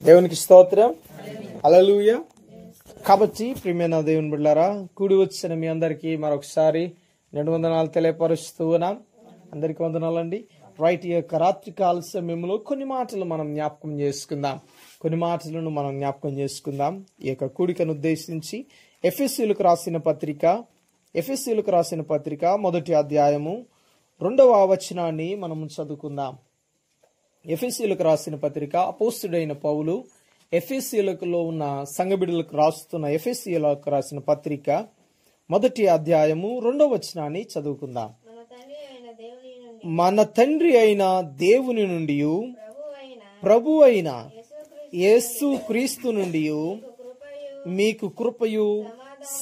దేవునికి స్తోత్రం. హల్లెలూయా. కాబట్టి ప్రియమైన దేవుని బిడ్డలారా, కూడి వచ్చిన మీ అందరికీ మరొకసారి వందనాలు తెలియపరుస్తూ ఉన్నాం. అందరికీ వందనాలండి. రైట్, ఈ యొక్క రాత్రి కాల సమయంలో కొన్ని మాటలు మనం జ్ఞాపకం చేసుకుందాం. ఈ యొక్క కూడికను ఉద్దేశించి ఎఫెసీయులకు రాసిన పత్రిక మొదటి అధ్యాయము 2వ వచనాన్ని మనం చదువుకుందాం. ఎఫెసీయులకు రాసిన పత్రిక, అపోస్తుడైన పౌలు ఎఫెసీయులలో ఉన్న సంఘబిడ్డలకు రాస్తున్న ఎఫెసీయులకు రాసిన పత్రిక మొదటి అధ్యాయము 2వ వచనాన్ని చదువుకుందాం. మన తండ్రి అయిన దేవుని నుండి, ప్రభు అయిన యేసు క్రీస్తు నుండి మీకు కృపయు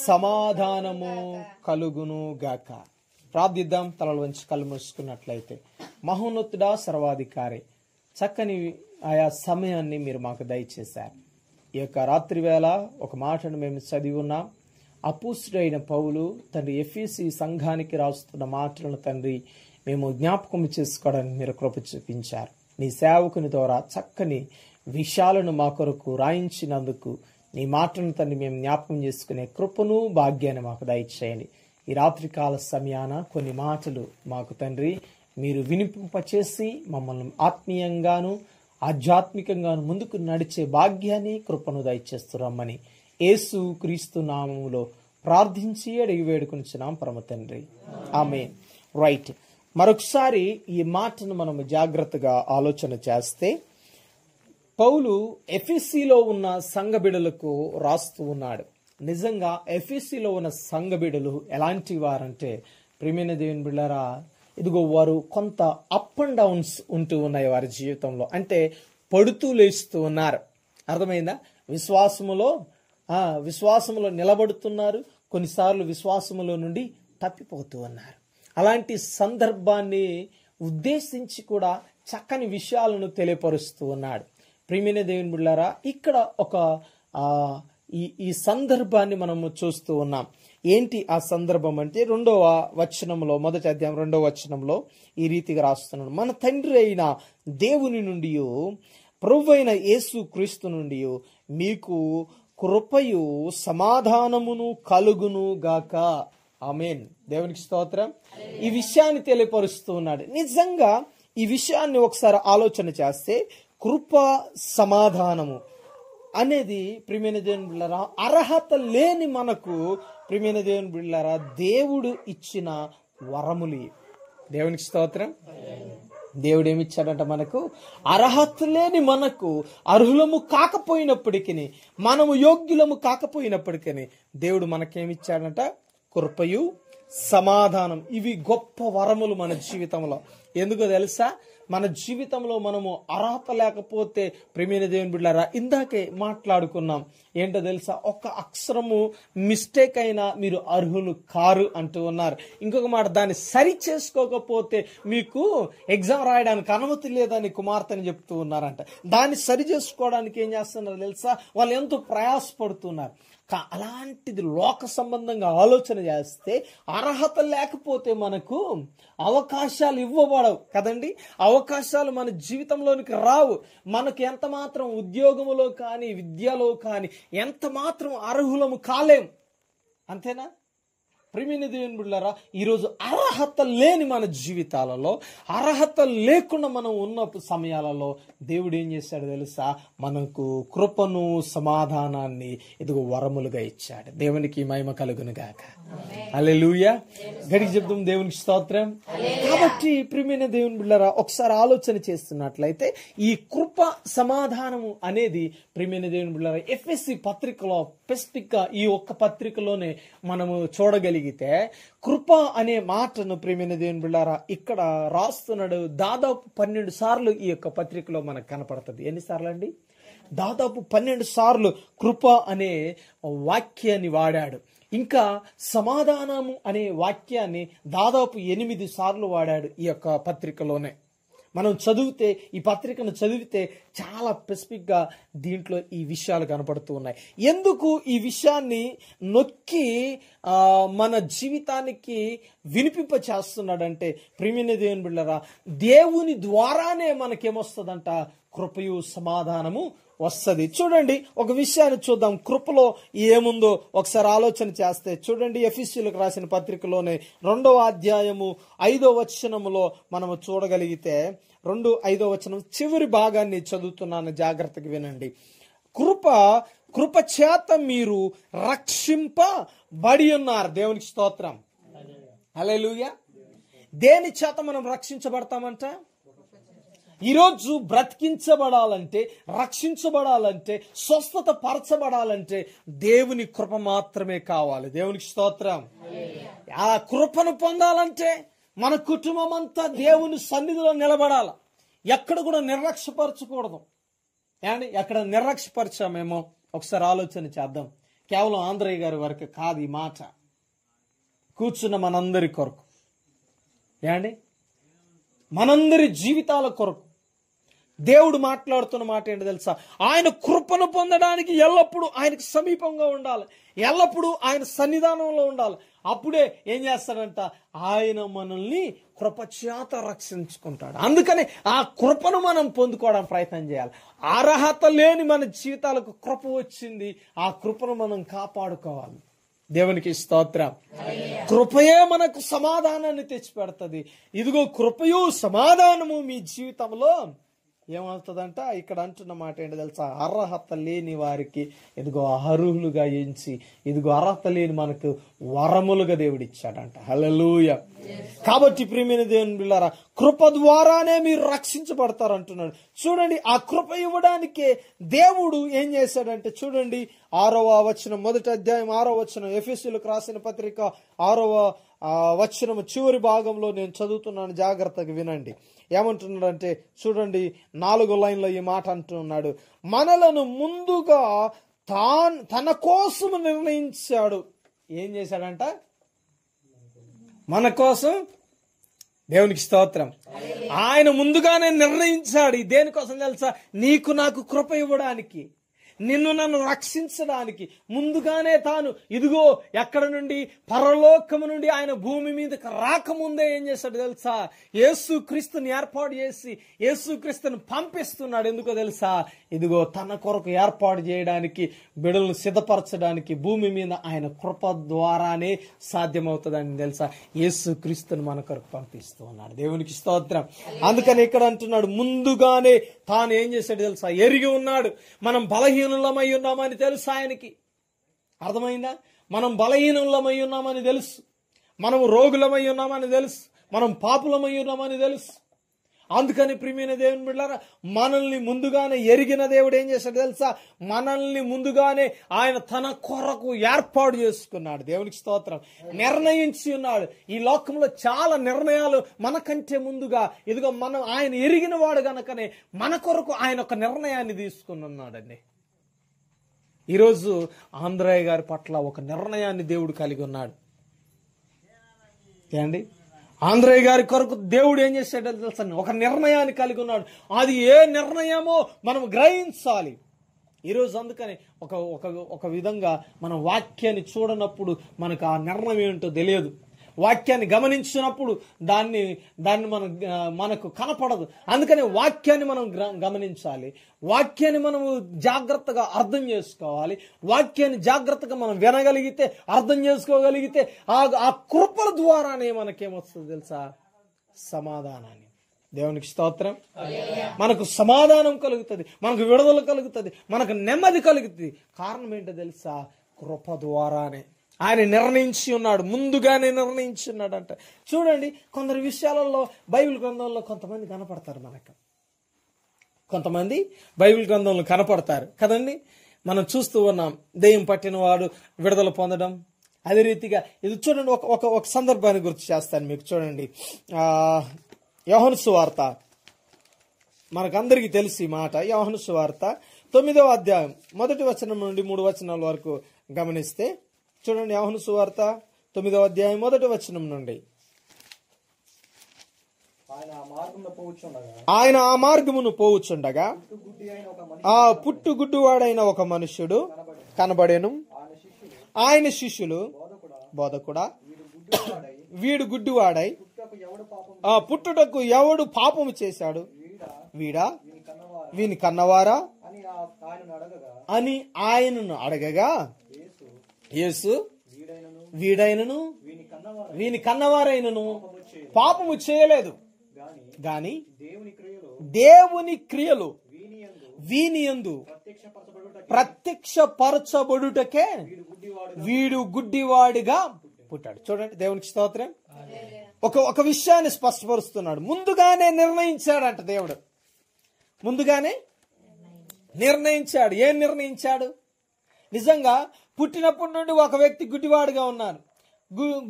సమాధానము కలుగును గాక. ప్రార్థిద్దాం. తలలు వంచి కళ్ళు మూసుకున్నట్లయితే, మహోన్నతుడా, సర్వాధికారి, చక్కని ఆయా సమయాన్ని మీరు మాకు దయచేశారు. ఈ యొక్క రాత్రి వేళ ఒక మాటను మేము చదివి ఉన్నాం. అపోస్తుడైన పౌలు తండ్రి ఎఫెసీ సంఘానికి రాస్తున్న మాటలను తండ్రి మేము జ్ఞాపకం చేసుకోవడానికి మీరు కృప చూపించారు. నీ సేవకుని ద్వారా చక్కని విషయాలను మా కొరకు రాయించినందుకు నీ మాటలను తండ్రి మేము జ్ఞాపకం చేసుకునే కృపను భాగ్యాన్ని మాకు దయచేయండి. ఈ రాత్రికాల సమయాన కొన్ని మాటలు మాకు తండ్రి మీరు వినిపింపచేసి మమ్మల్ని ఆత్మీయంగాను ఆధ్యాత్మికంగాను ముందుకు నడిచే భాగ్యాన్ని కృపను దయచేస్తున్నామని యేసు క్రీస్తు నామములో ప్రార్థించి అడిగి వేడుకొనిచున్నాం పరమ తండ్రి, ఆమేన్. రైట్, మరొకసారి ఈ మాటను మనం జాగ్రత్తగా ఆలోచన చేస్తే, పౌలు ఎఫెసీలో ఉన్న సంఘబిడ్డలకు రాస్తూ ఉన్నాడు. నిజంగా ఎఫెసీలో ఉన్న సంఘబిడ్డలు ఎలాంటి వారంటే, ప్రియమైన దేవుని బిడ్డలారా, ఇదిగో వారు కొంత అప్ అండ్ డౌన్స్ ఉంటూ ఉన్నాయి వారి జీవితంలో. అంటే పడుతూ లేస్తూ ఉన్నారు. అర్థమైందా? విశ్వాసములో నిలబడుతున్నారు, కొన్నిసార్లు విశ్వాసములో నుండి తప్పిపోతూ ఉన్నారు. అలాంటి సందర్భాన్ని ఉద్దేశించి కూడా చక్కని విషయాలను తెలియపరుస్తూ ఉన్నాడు. ప్రియమైన దేవుని బిడ్డలారా, ఇక్కడ ఒక ఈ సందర్భాన్ని మనము చూస్తూ ఉన్నాం. ఏంటి ఆ సందర్భం అంటే, 2వ వచనంలో, మొదటి అధ్యాయం 2వ వచనంలో ఈ రీతిగా రాస్తున్నాడు. మన తండ్రి అయిన దేవుని నుండి, ప్రభు అయిన యేసు క్రీస్తు నుండి మీకు కృపయు సమాధానమును కలుగును గాక. ఆమేన్. దేవునికి స్తోత్రం. ఈ విషయాన్ని తెలియపరుస్తూ ఉన్నాడు. నిజంగా ఈ విషయాన్ని ఒకసారి ఆలోచన చేస్తే, కృప సమాధానము అనేది ప్రియమైన దేవుని బిడ్డలారా, అర్హత లేని మనకు ప్రియమైన దేవుని బిడ్డలారా దేవుడు ఇచ్చిన వరములు. దేవునికి స్తోత్రం. దేవుడు ఏమిచ్చాడంట మనకు? అర్హత లేని మనకు, అర్హులము కాకపోయినప్పటికీ, మనము యోగ్యులము కాకపోయినప్పటికీ దేవుడు మనకేమిచ్చాడంట? కృపయు సమాధానం. ఇవి గొప్ప వరములు మన జీవితంలో. ఎందుకో తెలుసా? మన జీవితంలో మనము అర్హత లేకపోతే ప్రియమైన దేవుని బిడ్డలారా, ఇందాకే మాట్లాడుకున్నాం. ఏంటో తెలుసా? ఒక్క అక్షరము మిస్టేక్ అయినా మీరు అర్హులు కారు అంటూ ఉన్నారు. ఇంకొక మాట, దాన్ని సరి చేసుకోకపోతే మీకు ఎగ్జామ్ రాయడానికి అనుమతి లేదని కుమార్తెని చెప్తూ ఉన్నారంట. దాన్ని సరి చేసుకోవడానికి ఏం చేస్తున్నారు తెలుసా? వాళ్ళు ఎంతో ప్రయాసపడుతున్నారు. అలాంటిది లోక సంబంధంగా ఆలోచన చేస్తే, అర్హత లేకపోతే మనకు అవకాశాలు ఇవ్వబడవు కదండి. అవకాశాలు మన జీవితంలోనికి రావు. మనకు ఎంత మాత్రం ఉద్యోగములో కానీ విద్యలో కానీ ఎంత మాత్రం అర్హులము కాలేం. అంతేనా? ప్రియమైన దేవుని బిడ్డలారా, ఈరోజు అర్హత లేని మన జీవితాలలో, అర్హత లేకుండా మనం ఉన్న సమయాలలో దేవుడు ఏం చేశాడు తెలుసా? మనకు కృపను సమాధానాన్ని ఇదిగో వరములుగా ఇచ్చాడు. దేవునికి మహిమ కలుగును గాక. హల్లెలూయా. గడికి చెప్తాం దేవునికి స్తోత్రం. కాబట్టి ప్రియమైన దేవుని బిడ్డలారా, ఒకసారి ఆలోచన చేస్తున్నట్లయితే, ఈ కృప సమాధానము అనేది ప్రియమైన దేవుని బిడ్డలారా ఎఫెసీ పత్రికలో స్పెసిఫిక్ గా ఈ ఒక్క పత్రికలోనే మనము చూడగలిగితే, కృప అనే మాటను ప్రియమైన దేవుని బిడ్డలారా ఇక్కడ రాస్తున్నాడు. దాదాపు 12 సార్లు ఈ యొక్క పత్రికలో మనకు కనపడుతుంది. ఎన్నిసార్లు అండి? దాదాపు 12 సార్లు కృప అనే వాక్యాన్ని వాడాడు. ఇంకా సమాధానము అనే వాక్యాన్ని దాదాపు 8 సార్లు వాడాడు ఈ యొక్క పత్రికలోనే. మనం చదివితే, ఈ పత్రికను చదివితే చాలా స్పెసిఫిక్ గా దీంట్లో ఈ విషయాలు కనపడుతూ ఉన్నాయి. ఎందుకు ఈ విషయాన్ని నొక్కి మన జీవితానికి వినిపింప చేస్తున్నాడంటే, ప్రియమైన దేవుని బిడ్డలారా, దేవుని ద్వారానే మనకేమొస్తుందంట? కృపయు సమాధానము వస్తుంది. చూడండి, ఒక విషయాన్ని చూద్దాం. కృపలో ఏముందో ఒకసారి ఆలోచన చేస్తే చూడండి, ఎఫెసీయులకు రాసిన పత్రికలోనే 2వ అధ్యాయము 5వ వచనములో మనము చూడగలిగితే 2:5 వచనం చివరి భాగాన్ని చదువుతున్నాను, జాగ్రత్తగా వినండి. కృప చేత మీరు రక్షింపబడి ఉన్నారు. దేవునికి స్తోత్రం. హల్లెలూయా. దేని చేత మనం రక్షించబడతామంట? ఈరోజు బ్రతికించబడాలంటే, రక్షించబడాలంటే, స్వస్థత పరచబడాలంటే దేవుని కృప మాత్రమే కావాలి. దేవునికి స్తోత్రం. ఆ కృపను పొందాలంటే మన కుటుంబం అంతా దేవుని సన్నిధిలో నిలబడాలి. ఎక్కడ కూడా నిర్లక్ష్యపరచకూడదు. ఎక్కడ నిర్లక్ష్యపరిచామేమో ఒకసారి ఆలోచన చేద్దాం. కేవలం ఆంధ్రయ్య గారి వరకు కాదు ఈ మాట, కూర్చున్న మనందరి కొరకు, మనందరి జీవితాల కొరకు దేవుడు మాట్లాడుతున్న మాట ఏంటి తెలుసా? ఆయన కృపను పొందడానికి ఎల్లప్పుడూ ఆయనకు సమీపంగా ఉండాలి, ఎల్లప్పుడూ ఆయన సన్నిధానంలో ఉండాలి. అప్పుడే ఏం చేస్తాడంట? ఆయన మనల్ని కృపచేత రక్షించుకుంటాడు. అందుకని ఆ కృపను మనం పొందుకోవడానికి ప్రయత్నం చేయాలి. అర్హత లేని మన జీవితాలకు కృప వచ్చింది, ఆ కృపను మనం కాపాడుకోవాలి. దేవునికి స్తోత్రం. కృపయే మనకు సమాధానాన్ని తెచ్చిపెడుతుంది. ఇదిగో కృపయు సమాధానము మీ జీవితంలో ఏమవుతుందంట? ఇక్కడ అంటున్న మాట ఏంటి తెలుసా? అర్హత లేని వారికి ఇదిగో అర్హులుగా ఎంచి, ఇదిగో అర్హత లేని మనకు వరములుగా దేవుడిచ్చాడంట. హల్లెలూయా. కాబట్టి ప్రియమైన దేవుని బిడ్డలారా, కృప ద్వారానే మీరు రక్షించబడతారు అంటున్నాడు. చూడండి, ఆ కృప ఇవ్వడానికే దేవుడు ఏం చేశాడంటే చూడండి, 6వ వచనం, 1వ అధ్యాయం 6వ వచనం, ఎఫెసీయులకు రాసిన పత్రిక 6వ వచనం చివరి భాగంలో నేను చదువుతున్నాను, జాగ్రత్తగా వినండి. ఏమంటున్నాడంటే చూడండి, 4 లైన్లో ఈ మాట అంటున్నాడు. మనలను ముందుగా తన కోసం నిర్ణయించాడు. ఏం చేశాడంట? మన కోసం. దేవునికి స్తోత్రం. ఆయన ముందుగానే నిర్ణయించాడు. దేనికోసం తెలుసా? నీకు నాకు కృప ఇవ్వడానికి, నిన్ను నన్ను రక్షించడానికి ముందుగానే తాను ఇదిగో ఎక్కడ నుండి, పరలోకము నుండి ఆయన భూమి మీదకి రాకముందే ఏం చేశాడు తెలుసా? యేసుక్రీస్తుని ఏర్పాటు చేసి యేసుక్రీస్తుని పంపిస్తున్నాడు. ఎందుకో తెలుసా? ఇదిగో తన కొరకు ఏర్పాటు చేయడానికి, బిడ్డలను సిద్ధపరచడానికి భూమి మీద ఆయన కృప ద్వారానే సాధ్యమవుతుందని తెలుసా? యేసుక్రీస్తుని మన కొరకు పంపిస్తూ ఉన్నాడు. దేవునికి స్తోత్రం. అందుకని ఇక్కడ అంటున్నాడు, ముందుగానే తాను ఏం చేశాడు తెలుసా? ఎరిగి ఉన్నాడు. మనం బలహీనులమై ఉన్నామని తెలుసు ఆయనకి. అర్థమైందా? మనం బలహీనులమై ఉన్నామని తెలుసు, మనం రోగులమై ఉన్నామని తెలుసు, మనం పాపులమై ఉన్నామని తెలుసు. అందుకని ప్రియమైన దేవుని బిడ్డలారా, మనల్ని ముందుగానే ఎరిగిన దేవుడు ఏం చేశాడు తెలుసా? మనల్ని ముందుగానే ఆయన తన కొరకు ఏర్పాటు చేసుకున్నాడు. దేవునికి స్తోత్రం. నిర్ణయించి ఉన్నాడు. ఈ లోకంలో చాలా నిర్ణయాలు మనకంటే ముందుగా ఇదిగో మనం ఆయన ఎరిగిన వాడు గనకనే మన కొరకు ఆయన ఒక నిర్ణయాన్ని తీసుకుని ఉన్నాడండి. ఈరోజు ఆంధ్రయ్య గారి పట్ల ఒక నిర్ణయాన్ని దేవుడు కలిగి ఉన్నాడు. ఏండి, ఆంధ్రయ్య గారి కొరకు దేవుడు ఏం చేశాడో తెలుసా? ఒక నిర్ణయాన్ని కలిగి ఉన్నాడు. అది ఏ నిర్ణయమో మనం గ్రహించాలి. ఈరోజు అందుకని ఒక విధంగా మన వాక్యాన్ని చూడనప్పుడు మనకు ఆ నిర్ణయం ఏంటో తెలియదు. వాక్యాన్ని గమనించినప్పుడు దాన్ని మనకు కనపడదు. అందుకని వాక్యాన్ని మనం గమనించాలి, వాక్యాన్ని మనము జాగ్రత్తగా అర్థం చేసుకోవాలి. వాక్యాన్ని జాగ్రత్తగా మనం వినగలిగితే, అర్థం చేసుకోగలిగితే ఆ కృపల ద్వారానే మనకేమొస్తుంది తెలుసా? సమాధానాన్ని. దేవునికి స్తోత్రం. మనకు సమాధానం కలుగుతుంది, మనకు విడుదల కలుగుతుంది, మనకు నెమ్మది కలుగుతుంది. కారణం ఏంటో తెలుసా? కృప ద్వారానే. ఆయన నిర్ణయించి ఉన్నాడు, ముందుగానే నిర్ణయించి ఉన్నాడంట. చూడండి, కొందరు విషయాలలో బైబిల్ గ్రంథంలో కొంతమంది కనపడతారు మనకు, కొంతమంది బైబిల్ గ్రంథంలో కనపడతారు కదండి. మనం చూస్తూ ఉన్నాం, దెయ్యం పట్టిన వాడు విడుదల పొందడం. అదే రీతిగా ఇది చూడండి, ఒక సందర్భాన్ని గుర్తు చేస్తాను మీకు. చూడండి, యోహాను సువార్త, మనకందరికీ తెలిసి మాట. యోహాను సువార్త 9వ అధ్యాయం 1వ వచనం నుండి 3వ వచనాల వరకు గమనిస్తే చూడండి, యోహాను సువార్త 9వ అధ్యాయం 1వ వచనం నుండి. ఆయన ఆ మార్గమును పోవుచుండగా ఆ పుట్టుగుడ్డువాడైన ఒక మనుష్యుడు కనబడెను. ఆయన శిష్యులు, బోధకుడా, వీడు గుడ్డివాడై ఆ పుట్టుటకు ఎవడు పాపము చేశాడు? వీడా, వీని కన్నవారా అని ఆయనను అడగగా యేసు వీడైనను వీని కన్నవారైనను పాపము చేయలేదు గాని దేవుని క్రియలు వీని యందు ప్రత్యక్షపరచబడుటకే వీడు గుడ్డివాడిగా పుట్టాడు. చూడండి, దేవునికి స్తోత్రం. ఒక విషయాన్ని స్పష్టపరుస్తున్నాడు. ముందుగానే నిర్ణయించాడంట దేవుడు. ముందుగానే నిర్ణయించాడు. ఏం నిర్ణయించాడు? నిజంగా పుట్టినప్పటి నుండి ఒక వ్యక్తి గుడ్డివాడుగా ఉన్నారు.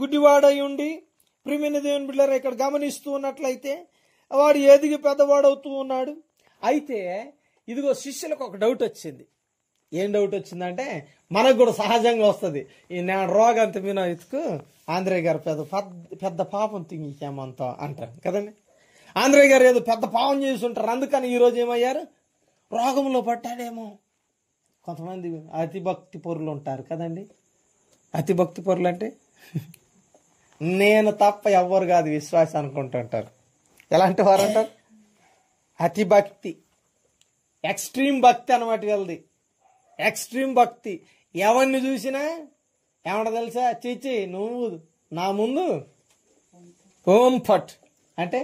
గుడ్డివాడై ఉండి ప్రియమైన దేవుని బిడ్డలారా ఇక్కడ గమనిస్తూ ఉన్నట్లయితే వాడు ఎదిగి పెద్దవాడవుతూ ఉన్నాడు. అయితే ఇదిగో శిష్యులకు ఒక డౌట్ వచ్చింది. ఏం డౌట్ వచ్చిందంటే మనకు కూడా సహజంగా వస్తుంది. ఈ నా రోగంత మీద ఇతుకు ఆంధ్రయ్య గారు పెద్ద పాపం తింగికేమంతా అంటారు కదండి. ఆంధ్రయ్య గారు ఏదో పెద్ద పాపం చేసి ఉంటారు, అందుకని ఈరోజు ఏమయ్యారు, రోగంలో పట్టాడేమో. కొంతమంది అతిభక్తి పరులు ఉంటారు కదండి. అతిభక్తి పరులు అంటే నేను తప్ప ఎవ్వరు కాదు విశ్వాసం అనుకుంటుంటారు. ఎలాంటి వారు అంటారు? అతిభక్తి, ఎక్స్ట్రీమ్ భక్తి అనమాట వీళ్ళది. ఎక్స్ట్రీమ్ భక్తి. ఎవరిని చూసినా ఏమంట తెలుసా, చీచి నువ్వు నా ముందు ఓం ఫట్ అంటే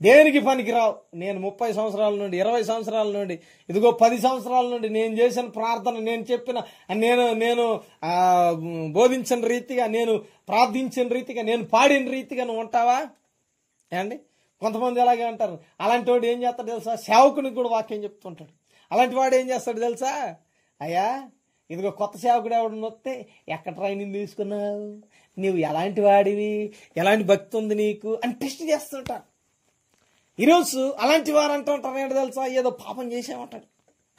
దేనికి పనికిరావు. నేను 30 సంవత్సరాల నుండి 20 సంవత్సరాల నుండి ఇదిగో 10 సంవత్సరాల నుండి నేను చేసిన ప్రార్థన, నేను చెప్పిన, నేను బోధించిన రీతిగా, నేను ప్రార్థించిన రీతిగా, నేను పాడిన రీతిగా నువ్వు ఉంటావా ఏమండి? కొంతమంది ఎలాగే అంటారు. అలాంటి వాడు ఏం చేస్తాడు తెలుసా, సేవకునికి కూడా వాక్యం చెప్తుంటాడు. అలాంటి వాడు ఏం చేస్తాడు తెలుసా, అయ్యా ఇదిగో కొత్త సేవకుడు ఎవడు వస్తే ఎక్కడ ట్రైనింగ్ తీసుకున్నావు, నీవు ఎలాంటి వాడివి, ఎలాంటి భక్తి ఉంది నీకు అని టెస్ట్ చేస్తుంటారు. ఈరోజు అలాంటి వారు అంటుంటారు ఏంటో తెలుసా, ఏదో పాపం చేసామంటాడు,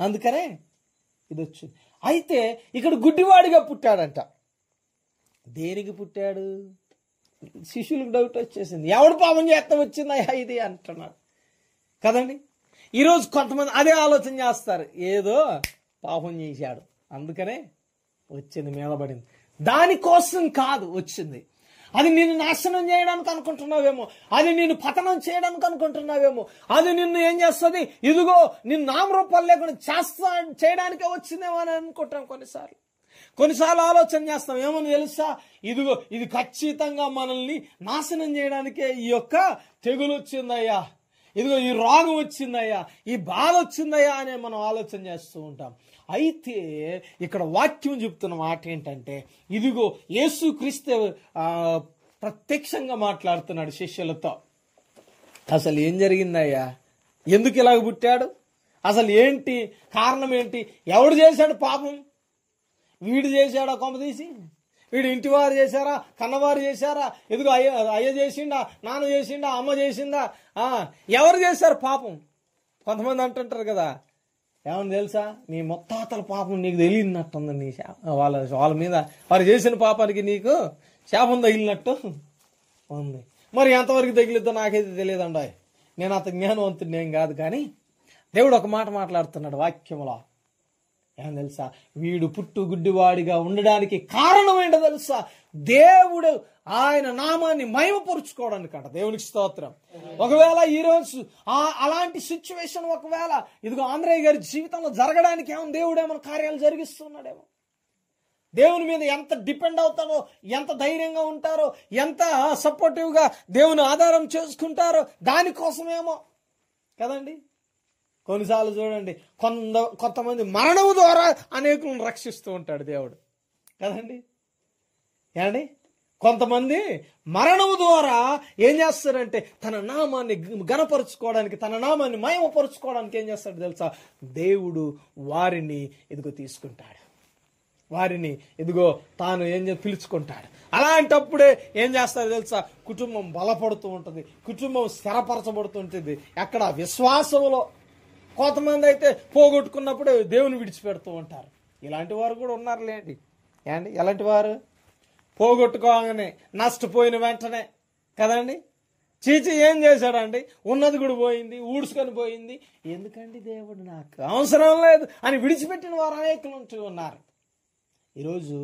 అందుకనే ఇది వచ్చింది. అయితే ఇక్కడ గుడ్డివాడిగా పుట్టాడంట. దేనికి పుట్టాడు? శిష్యులకు డౌట్ వచ్చేసింది, ఎవడు పాపం చేస్తా వచ్చింది అయ్యా ఇది అంటున్నాడు కదండి. ఈరోజు కొంతమంది అదే ఆలోచన చేస్తారు, ఏదో పాపం చేశాడు అందుకనే వచ్చింది, మీద పడింది. దానికోసం కాదు వచ్చింది. అది నిన్ను నాశనం చేయడానికి అనుకుంటున్నావేమో, అది నిన్ను పతనం చేయడానికి అనుకుంటున్నావేమో, అది నిన్ను ఏం చేస్తుంది, ఇదిగో నిన్ను నామరూపాలు లేకుండా చేయడానికే వచ్చిందేమో అని అనుకుంటాం. కొన్నిసార్లు ఆలోచన చేస్తాం, ఏమని తెలుసా, ఇదిగో ఇది ఖచ్చితంగా మనల్ని నాశనం చేయడానికే ఈ యొక్క తెగులు వచ్చిందయ్యా, ఇదిగో ఈ రోగం వచ్చిందయ్యా, ఈ బాధ వచ్చిందయ్యా అనే మనం ఆలోచన చేస్తూ ఉంటాం. అయితే ఇక్కడ వాక్యం చెప్తున్న మాట ఏంటంటే, ఇదిగో యేసుక్రీస్తు ప్రత్యక్షంగా మాట్లాడుతున్నాడు శిష్యులతో. అసలు ఏం జరిగిందయ్యా, ఎందుకు ఇలాగ పుట్టాడు, అసలు ఏంటి కారణం ఏంటి, ఎవడు చేశాడు పాపం, వీడు చేశాడా కొమ్మ తీసి, వీడు ఇంటి వారు చేశారా, కన్నవారు చేశారా, ఎదుగు అయ్య చేసిండా, నాన్న చేసిండా, అమ్మ చేసిందా, ఎవరు చేశారు పాపం? కొంతమంది అంటుంటారు కదా, ఏమని తెలుసా, నీ ముత్తాతల పాపం నీకు తెలియనట్టుంది, నీ వాళ్ళ మీద వారు చేసిన పాపానికి నీకు శాపం తగిలినట్టు ఉంది. మరి ఎంతవరకు తగిలిద్దో నాకైతే తెలియదండి, నేను అంత జ్ఞానవంతుడిని ఏం కాదు. కానీ దేవుడు ఒక మాట మాట్లాడుతున్నాడు వాక్యములో, ఏం తెలుసా, వీడు పుట్టు గుడ్డివాడిగా ఉండడానికి కారణం ఏంటో తెలుసా, దేవుడు ఆయన నామాన్ని మహిమపరుచుకోవడానికంట. దేవునికి స్తోత్రం. ఒకవేళ ఈరోజు అలాంటి సిచ్యువేషన్ ఒకవేళ ఇదిగో ఆంధ్రయ్య గారి జీవితంలో జరగడానికి ఏమో దేవుడు ఏమైనా కార్యాలు జరిగిస్తున్నాడేమో. దేవుని మీద ఎంత డిపెండ్ అవుతారో, ఎంత ధైర్యంగా ఉంటారో, ఎంత సపోర్టివ్గా దేవుని ఆధారం చేసుకుంటారో దానికోసమేమో కదండి. కొన్నిసార్లు చూడండి, కొంతమంది మరణం ద్వారా అనేకులను రక్షిస్తూ ఉంటాడు దేవుడు కదండి. ఏమండి, కొంతమంది మరణం ద్వారా ఏం చేస్తారంటే తన నామాన్ని ఘనపరుచుకోవడానికి, తన నామాన్ని మహిమపరుచుకోవడానికి ఏం చేస్తాడు తెలుసా, దేవుడు వారిని ఇదిగో తీసుకుంటాడు, వారిని ఇదిగో తాను పిలుచుకుంటాడు. అలాంటప్పుడే ఏం చేస్తాడు తెలుసా, కుటుంబం బలపడుతూ ఉంటుంది, కుటుంబం స్థిరపరచబడుతుంటుంది. ఎక్కడ విశ్వాసంలో. కొంతమంది అయితే పోగొట్టుకున్నప్పుడే దేవుని విడిచిపెడుతూ ఉంటారు. ఇలాంటి వారు కూడా ఉన్నారులేండి. ఏమండి, ఎలాంటి వారు పోగొట్టుకోగానే నష్టపోయిన వెంటనే కదండి, చీచి ఏం చేశాడండి, ఉన్నది కూడా పోయింది, ఊడ్చుకొని పోయింది, ఎందుకండి దేవుడు నాకు అవసరం లేదు అని విడిచిపెట్టిన వారు అనేకులు ఉంటూ ఉన్నారు. ఈరోజు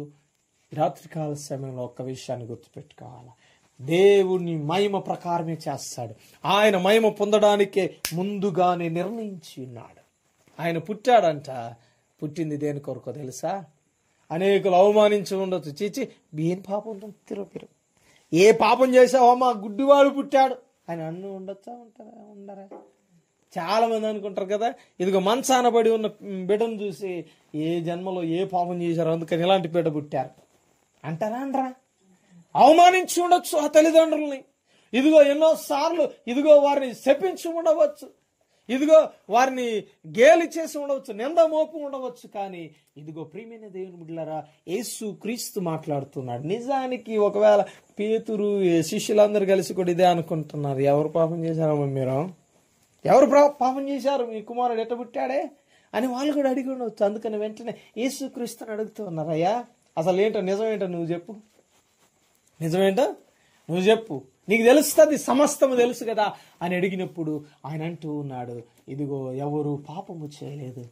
రాత్రికాల సమయంలో ఒక్క విషయాన్ని గుర్తుపెట్టుకోవాలి, దేవుని మహిమ ప్రకారమే చేస్తాడు. ఆయన మహిమ పొందడానికే ముందుగానే నిర్ణయించి ఉన్నాడు. ఆయన పుట్టాడంట. పుట్టింది దేని కొరకో తెలుసా? అనేకులు అవమానించి ఉండొచ్చు. చీచి ఏం పాపం తిరు ఏ పాపం చేసావమ్మా, గుడ్డివాడు పుట్టాడు అని అన్ను ఉండొచ్చా? ఉండరా? చాలా మంది అనుకుంటారు కదా, ఇదిగో మంచాన పడి ఉన్న బిడ్డను చూసి ఏ జన్మలో ఏ పాపం చేశారో అందుకని ఇలాంటి బిడ్డ పుట్టారు అంటారా? అనరా? అవమానించి ఉండొచ్చు ఆ తల్లిదండ్రుల్ని. ఇదిగో ఎన్నోసార్లు ఇదిగో వారిని శపించి ఉండవచ్చు, ఇదిగో వారిని గేలి చేసి ఉండవచ్చు, నింద మోపు ఉండవచ్చు. కానీ ఇదిగో ప్రియమైన దేవుని బిడ్డలారా, యేసు క్రీస్తు మాట్లాడుతున్నాడు. నిజానికి ఒకవేళ పేతురు శిష్యులందరూ కలిసి కూడా ఇదే అనుకుంటున్నారు, ఎవరు పాపం చేశారమ్మా మీరు, ఎవరు పాపం చేశారు, మీ కుమారుడు ఎట్ట పుట్టాడే అని వాళ్ళు కూడా అడిగి ఉండవచ్చు. అందుకని వెంటనే యేసు క్రీస్తుని అడుగుతూ ఉన్నారు, అయ్యా అసలు ఏంటో నిజమేంటో నువ్వు చెప్పు, నిజమేంటో నువ్వు చెప్పు, నీకు తెలుస్తుంది, సమస్తము తెలుసు కదా అని అడిగినప్పుడు ఆయన అంటూ ఉన్నాడు, ఇదిగో ఎవరు పాపము చేయలేదు,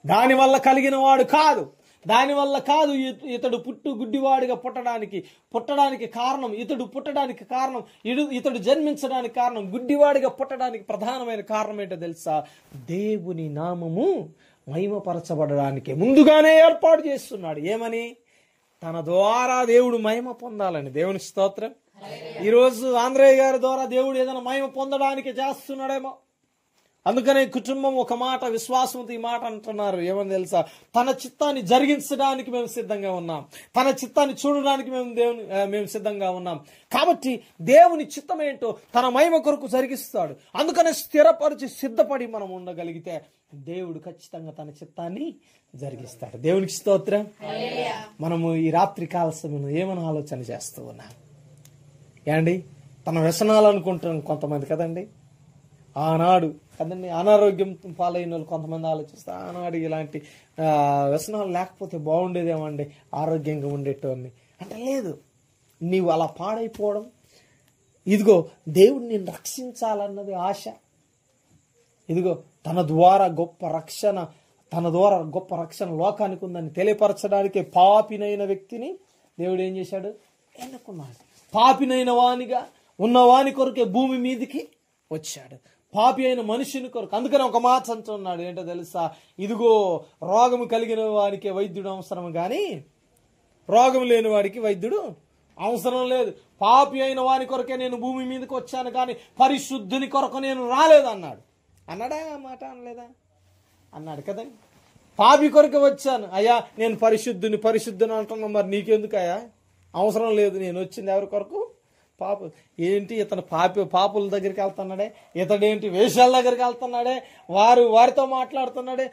దానివల్ల కలిగిన వాడు కాదు, దానివల్ల కాదు ఇతడు గుడ్డివాడిగా పుట్టడానికి కారణం, ఇతడు పుట్టడానికి కారణం, ఇతడు జన్మించడానికి కారణం, గుడ్డివాడిగా పుట్టడానికి ప్రధానమైన కారణం ఏంటో తెలుసా? దేవుని నామము మహిమపరచబడడానికి ముందుగానే ఏర్పాటు చేస్తున్నాడు. ఏమని? తన ద్వారా దేవుడు మహిమ పొందాలని. దేవుని స్తోత్రం. ఈరోజు ఆంధ్రయ్య గారి ద్వారా దేవుడు ఏదైనా మహిమ పొందడానికి చేస్తున్నాడేమో. అందుకనే కుటుంబం ఒక మాట, విశ్వాసంతో ఈ మాట అంటున్నారు, ఏమని తెలుసా? తన చిత్తాన్ని జరిగించడానికి మేము సిద్ధంగా ఉన్నాం, తన చిత్తాన్ని చూడడానికి మేము సిద్ధంగా ఉన్నాం. కాబట్టి దేవుని చిత్తం ఏంటో తన మహిమ కొరకు జరిగిస్తాడు. అందుకనే స్థిరపరిచి సిద్ధపడి మనం ఉండగలిగితే దేవుడు ఖచ్చితంగా తన చిత్తాన్ని జరిగిస్తాడు. దేవునికి స్తోత్రం. మనము ఈ రాత్రి కాల సమయంలో ఏమని ఆలోచన చేస్తూ ఉన్నాం ఏండి? తన వ్యసనాలు అనుకుంటున్నాం కొంతమంది కదండి. ఆనాడు కదండి అనారోగ్యం పాలైన వాళ్ళు కొంతమంది ఆలోచిస్తారు, ఆనాడు ఇలాంటి వ్యసనాలు లేకపోతే బాగుండేదేమండి, ఆరోగ్యంగా ఉండేటోని అంటే. లేదు, నీవు అలా పాడైపోవడం, ఇదిగో దేవుడు నిన్ను రక్షించాలన్నది ఆశ. ఇదిగో తన ద్వారా గొప్ప రక్షణ లోకానికి ఉందని తెలియపరచడానికి పాపినైన వ్యక్తిని దేవుడు ఏం చేశాడు? ఎన్నుకున్నాడు. పాపినైన వానిగా ఉన్నవాని కొరకే భూమి మీదికి వచ్చాడు, పాపి అయిన మనుషుని కొరకు. అందుకని ఒక మాట అంటున్నాడు, ఏంటో తెలుసా? ఇదిగో రోగము కలిగిన వాడికి వైద్యుడు అవసరం కానీ రోగం లేని వాడికి వైద్యుడు అవసరం లేదు. పాపి అయిన వాని కొరకే నేను భూమి మీదకి వచ్చాను కానీ పరిశుద్ధుని కొరకు నేను రాలేదు అన్నాడు. అన్నాడా? ఆ మాట అనలేదా? అన్నాడు కదా. పాపి కొరకు వచ్చాను అయ్యా, నేను పరిశుద్ధుని అంటున్నా, మరి నీకెందుకు అయ్యా? అవసరం లేదు, నేను వచ్చింది ఎవరి కొరకు? పాప ఏంటి, ఇతను పాపుల దగ్గరికి వెళ్తున్నాడే, ఇతడేంటి వేషాల దగ్గరికి వెళ్తున్నాడే, వారితో మాట్లాడుతున్నాడే,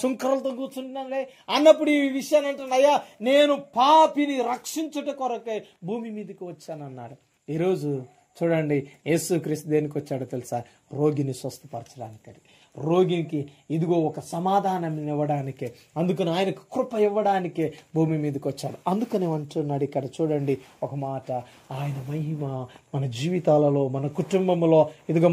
శుంకరులతో కూర్చుంటున్నాడే అన్నప్పుడు ఈ విషయాన్ని అంటున్నాడు, అయ్యా నేను పాపిని రక్షించుట కొరకే భూమి మీదకి వచ్చానన్నాడు. ఈరోజు చూడండి, యేసుక్రీస్తు దేనికి వచ్చాడో తెలుసా? రోగిని స్వస్థపరచడానికి, రోగికి ఇదిగో ఒక సమాధానం ఇవ్వడానికే, అందుకని ఆయనకు కృప ఇవ్వడానికే భూమి మీదకి వచ్చాడు. అందుకని అంటున్నాడు ఇక్కడ చూడండి ఒక మాట, ఆయన మహిమ మన జీవితాలలో, మన కుటుంబంలో, ఇదిగో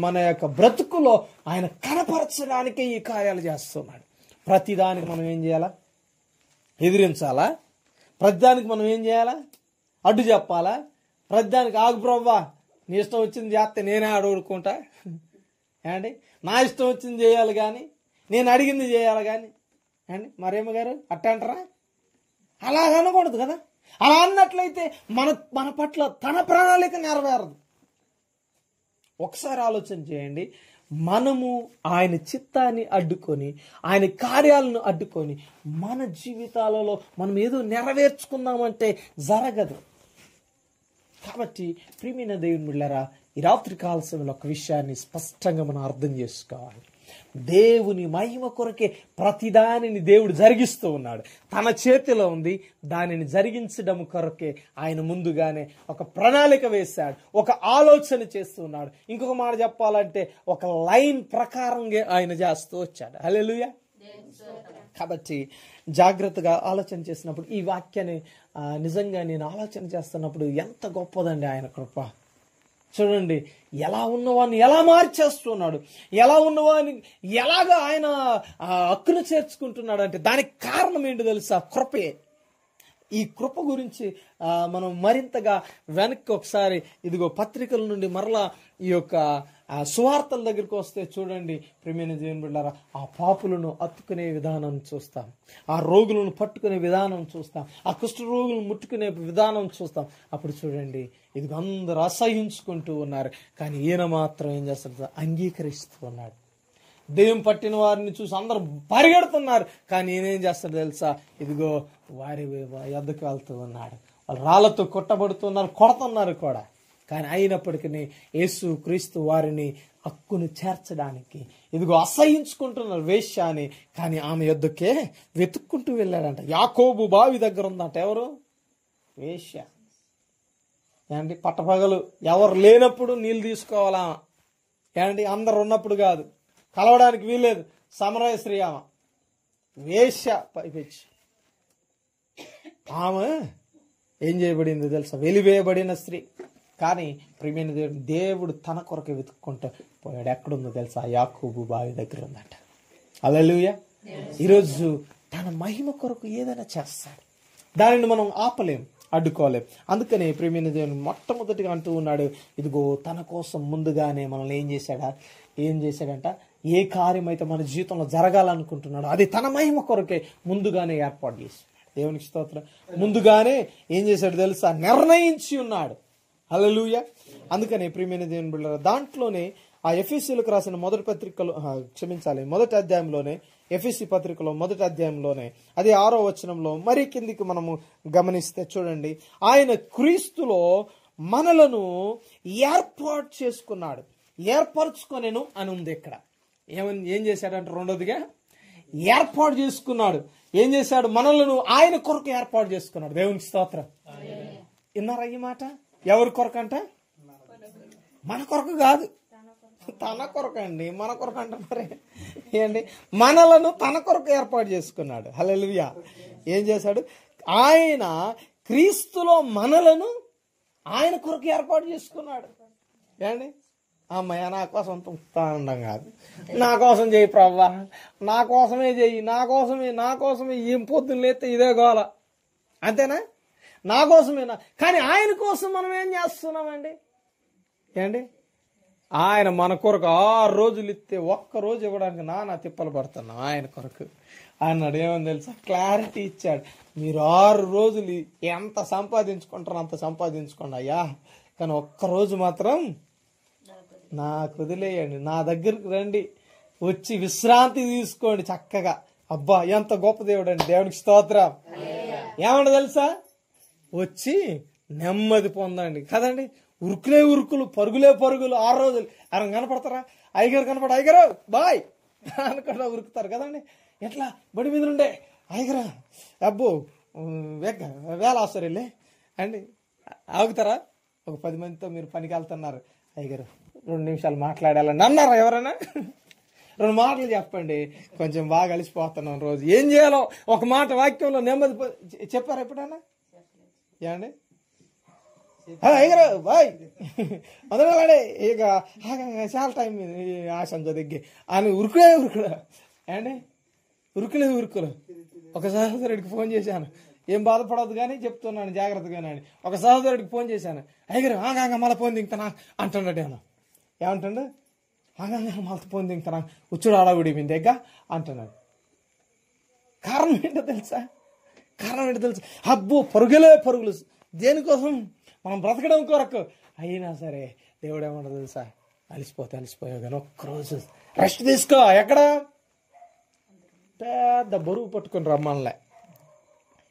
మన యొక్క బ్రతుకులో ఆయన కనపరచడానికే ఈ కార్యాలు చేస్తున్నాడు. ప్రతిదానికి మనం ఏం చేయాలా? ఎదిరించాలా? ప్రతిదానికి మనం ఏం చేయాలా? అడ్డు చెప్పాలా? ప్రతిదానికి ఆగు ప్రవ్వా, నీ ఇష్టం వచ్చింది చేస్తే నేనే అడుగుకుంటా అండి, నా ఇష్టం వచ్చింది చేయాలి కానీ, నేను అడిగింది చేయాలి కానీ అండి, మరేమో గారు అట్ట అంటారా? అలా అనకూడదు కదా. అలా అన్నట్లయితే మన పట్ల తన ప్రణాళిక నెరవేరదు. ఒకసారి ఆలోచన చేయండి, మనము ఆయన చిత్తాన్ని అడ్డుకొని, ఆయన కార్యాలను అడ్డుకొని మన జీవితాలలో మనం ఏదో నెరవేర్చుకుందామంటే జరగదు. కాబట్టి ప్రియమైన దేవుని బిడ్డలారా, ఈ రాత్రి కాల సమయంలో ఒక విషయాన్ని స్పష్టంగా మనం అర్థం చేసుకోవాలి. దేవుని మహిమ కొరకే ప్రతిదానిని దేవుడు జరిగిస్తూ ఉన్నాడు. తన చేతిలో ఉంది, దానిని జరిగించడం కొరకే ఆయన ముందుగానే ఒక ప్రణాళిక వేశాడు, ఒక ఆలోచన చేస్తున్నాడు. ఇంకొక మాట చెప్పాలంటే ఒక లైన్ ప్రకారంగా ఆయన చేస్తూ వచ్చాడు. హల్లెలూయా. కాబట్టి జాగ్రత్తగా ఆలోచన చేసినప్పుడు ఈ వాక్యాన్ని నిజంగా నేను ఆలోచన చేస్తున్నప్పుడు ఎంత గొప్పదండి ఆయన కృప. చూడండి, ఎలా ఉన్నవాడిని ఎలా మార్చేస్తున్నాడు, ఎలా ఉన్నవాడిని ఎలాగా ఆయన హక్కును చేర్చుకుంటున్నాడు అంటే దానికి కారణం ఏంటో తెలుసా? కృపే. ఈ కృప గురించి మనం మరింతగా వెనక్కి ఒకసారి ఇదిగో పత్రికల నుండి మరలా ఈ యొక్క ఆ సువార్తల దగ్గరికి వస్తే చూడండి ప్రియమైన దేవుని బిడ్డలారా, ఆ పాపులను అత్తుకునే విధానం చూస్తాం, ఆ రోగులను పట్టుకునే విధానం చూస్తాం, ఆ కుష్ఠ రోగులను ముట్టుకునే విధానం చూస్తాం. అప్పుడు చూడండి, ఇది అందరూ అసహించుకుంటూ ఉన్నారు, కానీ ఈయన మాత్రం ఏం చేస్తాడు? అంగీకరిస్తూ ఉన్నాడు. దెయ్యం పట్టిన వారిని చూసి అందరూ పరిగెడుతున్నారు, కానీ ఈయనేం చేస్తాడు తెలుసా? ఇదిగో వారి యొద్దకు వెళ్తూ ఉన్నాడు. వాళ్ళు రాళ్లతో కొట్టబడుతున్నారు, కొడుతున్నారు కూడా, కానీ అయినప్పటికీ యేసు క్రీస్తు వారిని హక్కును చేర్చడానికి ఇదిగో అసహించుకుంటున్నారు వేశ్య అని, కానీ ఆమె యొద్దకే వెతుక్కుంటూ వెళ్ళాడంట. యాకోబు బావి దగ్గర ఉందంట. ఎవరు? వేశ్య. ఏంటి? పట్టపగలు ఎవరు లేనప్పుడు నీళ్ళు తీసుకోవాలా? ఏంటి? అందరు ఉన్నప్పుడు కాదు, కలవడానికి వీల్లేదు. సమరయ స్త్రీ ఆమె, వేశ్య పైపెచ్చి. ఆమె ఏం చేయబడిందో తెలుసా? వెలివేయబడిన స్త్రీ. కానీ ప్రియమైన దేవుడు తన కొరకు వెతుక్కుంటూ పోయాడు. ఎక్కడుందో తెలుసా? యాకోబు బావి దగ్గర ఉందట. హల్లెలూయా. ఈరోజు తన మహిమ కొరకు ఏదైనా చేస్తాడు, దానిని మనం ఆపలేం, అడ్డుకోలేం. అందుకనే ప్రియమైన దేవుని మొట్టమొదటిగా అంటూ ఉన్నాడు, ఇదిగో తన కోసం ముందుగానే మనల్ని ఏం చేశాడంట? ఏ కార్యమైతే మన జీవితంలో జరగాలనుకుంటున్నాడో అది తన మహిమ కొరకే ముందుగానే ఏర్పాటు చేశాడు. దేవునికి స్తోత్రం. ముందుగానే ఏం చేశాడు తెలుసా? నిర్ణయించి ఉన్నాడు. హల్లెలూయా. అందుకనే ప్రియమైన దేవుని బిడ్డలారా, దాంట్లోనే ఆ ఎఫెసీయులకు రాసిన మొదటి అధ్యాయంలోనే, ఎఫెసీ పత్రికలో మొదటి అధ్యాయంలోనే అది 6వ వచనంలో మరి కిందికి మనము గమనిస్తే చూడండి, ఆయన క్రీస్తులో మనలను ఏర్పాటు చేసుకున్నాడు. ఏర్పరచుకొనెను అని ఉంది ఇక్కడ. ఏం చేశాడంటే రెండోదిగా ఏర్పాటు చేసుకున్నాడు. ఏం చేశాడు? మనలను ఆయన కొరకు ఏర్పాటు చేసుకున్నాడు. దేవునికి స్తోత్రం. విన్నారా ఈ మాట? ఎవరి కొరకు అంట? మన కొరకు కాదు, తన కొరకు అండి. మన కొరకు అంటున్నారే ఏంటి? మనలను తన కొరకు ఏర్పాటు చేసుకున్నాడు. హల్లెలూయా. ఏం చేశాడు? ఆయన క్రీస్తులో మనలను ఆయన కొరకు ఏర్పాటు చేసుకున్నాడు. ఏండి? అమ్మయ్య నా కోసం ఉండడం కాదు, నా కోసం చేయి ప్రవ్వా, నా కోసమే చెయ్యి, నా కోసమే ఏం పొద్దున్న లేస్తే ఇదే గోల, అంతేనా? నా కోసమేనా? కానీ ఆయన కోసం మనం ఏం చేస్తున్నామండి? ఏండి? ఆయన మన కొరకు 6 రోజులు ఇస్తే ఒక్క రోజు ఇవ్వడానికి నానా తిప్పలు పడుతున్నాం ఆయన కొరకు అన్నాడు. ఏమని తెలుసా? క్లారిటీ ఇచ్చాడు. మీరు 6 రోజులు ఎంత సంపాదించుకుంటారో అంత సంపాదించుకోండి అయ్యా, కానీ ఒక్కరోజు మాత్రం నాకు వదిలేయండి, నా దగ్గరకు రండి, వచ్చి విశ్రాంతి తీసుకోండి చక్కగా. అబ్బా ఎంత గొప్ప దేవుడు అండి. దేవునికి స్తోత్రం. ఏమన్నా తెలుసా? వచ్చి నెమ్మది పొందండి కదండి. ఉరుకులు పరుగులే పరుగులు 6 రోజులు. ఆయన కనపడతారా? అయ్యగారు కనపడ, అయ్యగారు బాయ్ అనుకుంటా ఉరుకుతారు కదండి. ఎట్లా? బడి మీద ఉండే అయ్యగారా అబ్బో వేళ ఆసరిలే అండి. ఆగుతారా? ఒక 10 మందితో మీరు పనికి వెళ్తున్నారు, అయ్యగారు 2 నిమిషాలు మాట్లాడాలని అన్నారా ఎవరైనా? 2 మాటలు చెప్పండి, కొంచెం బాగా అలిసిపోతున్నాం రోజు, ఏం చేయాలో ఒక మాట వాక్యంలో నెమ్మది చెప్పారు ఎప్పుడైనా? ఏమండి? అయ్యగారు బాయ్ మొదలవాడే ఇక చాలా టైం ఆశంతో దగ్గర అని ఉరుకులే ఏమండి? ఉరుకులు. ఒక సహోదరుడికి ఫోన్ చేశాను, ఏం బాధపడవద్దు కానీ చెప్తున్నాను జాగ్రత్తగానే అని. ఒక సహోదరుడికి ఫోన్ చేశాను, అయ్యగారు మళ్ళీ ఫోన్ దింగుతానా అంటున్నాడు. నేను ఏమంటాడు? మళ్ళీ ఫోన్ దింగుతానా, ఉచ్చుడు ఆడగుడి మీ దగ్గర అంటున్నాడు. కారణం ఏంటో తెలుసా? అబ్బో పరుగులు దేనికోసం? మనం బ్రతకడం కొరకు. అయినా సరే దేవుడు ఏమన్నా తెలుసా? అలిసిపోయావు కానీ ఒక్కరోజు రెస్ట్ తీసుకో. ఎక్కడ? పెద్ద బరువు పట్టుకుని రమ్మనలే.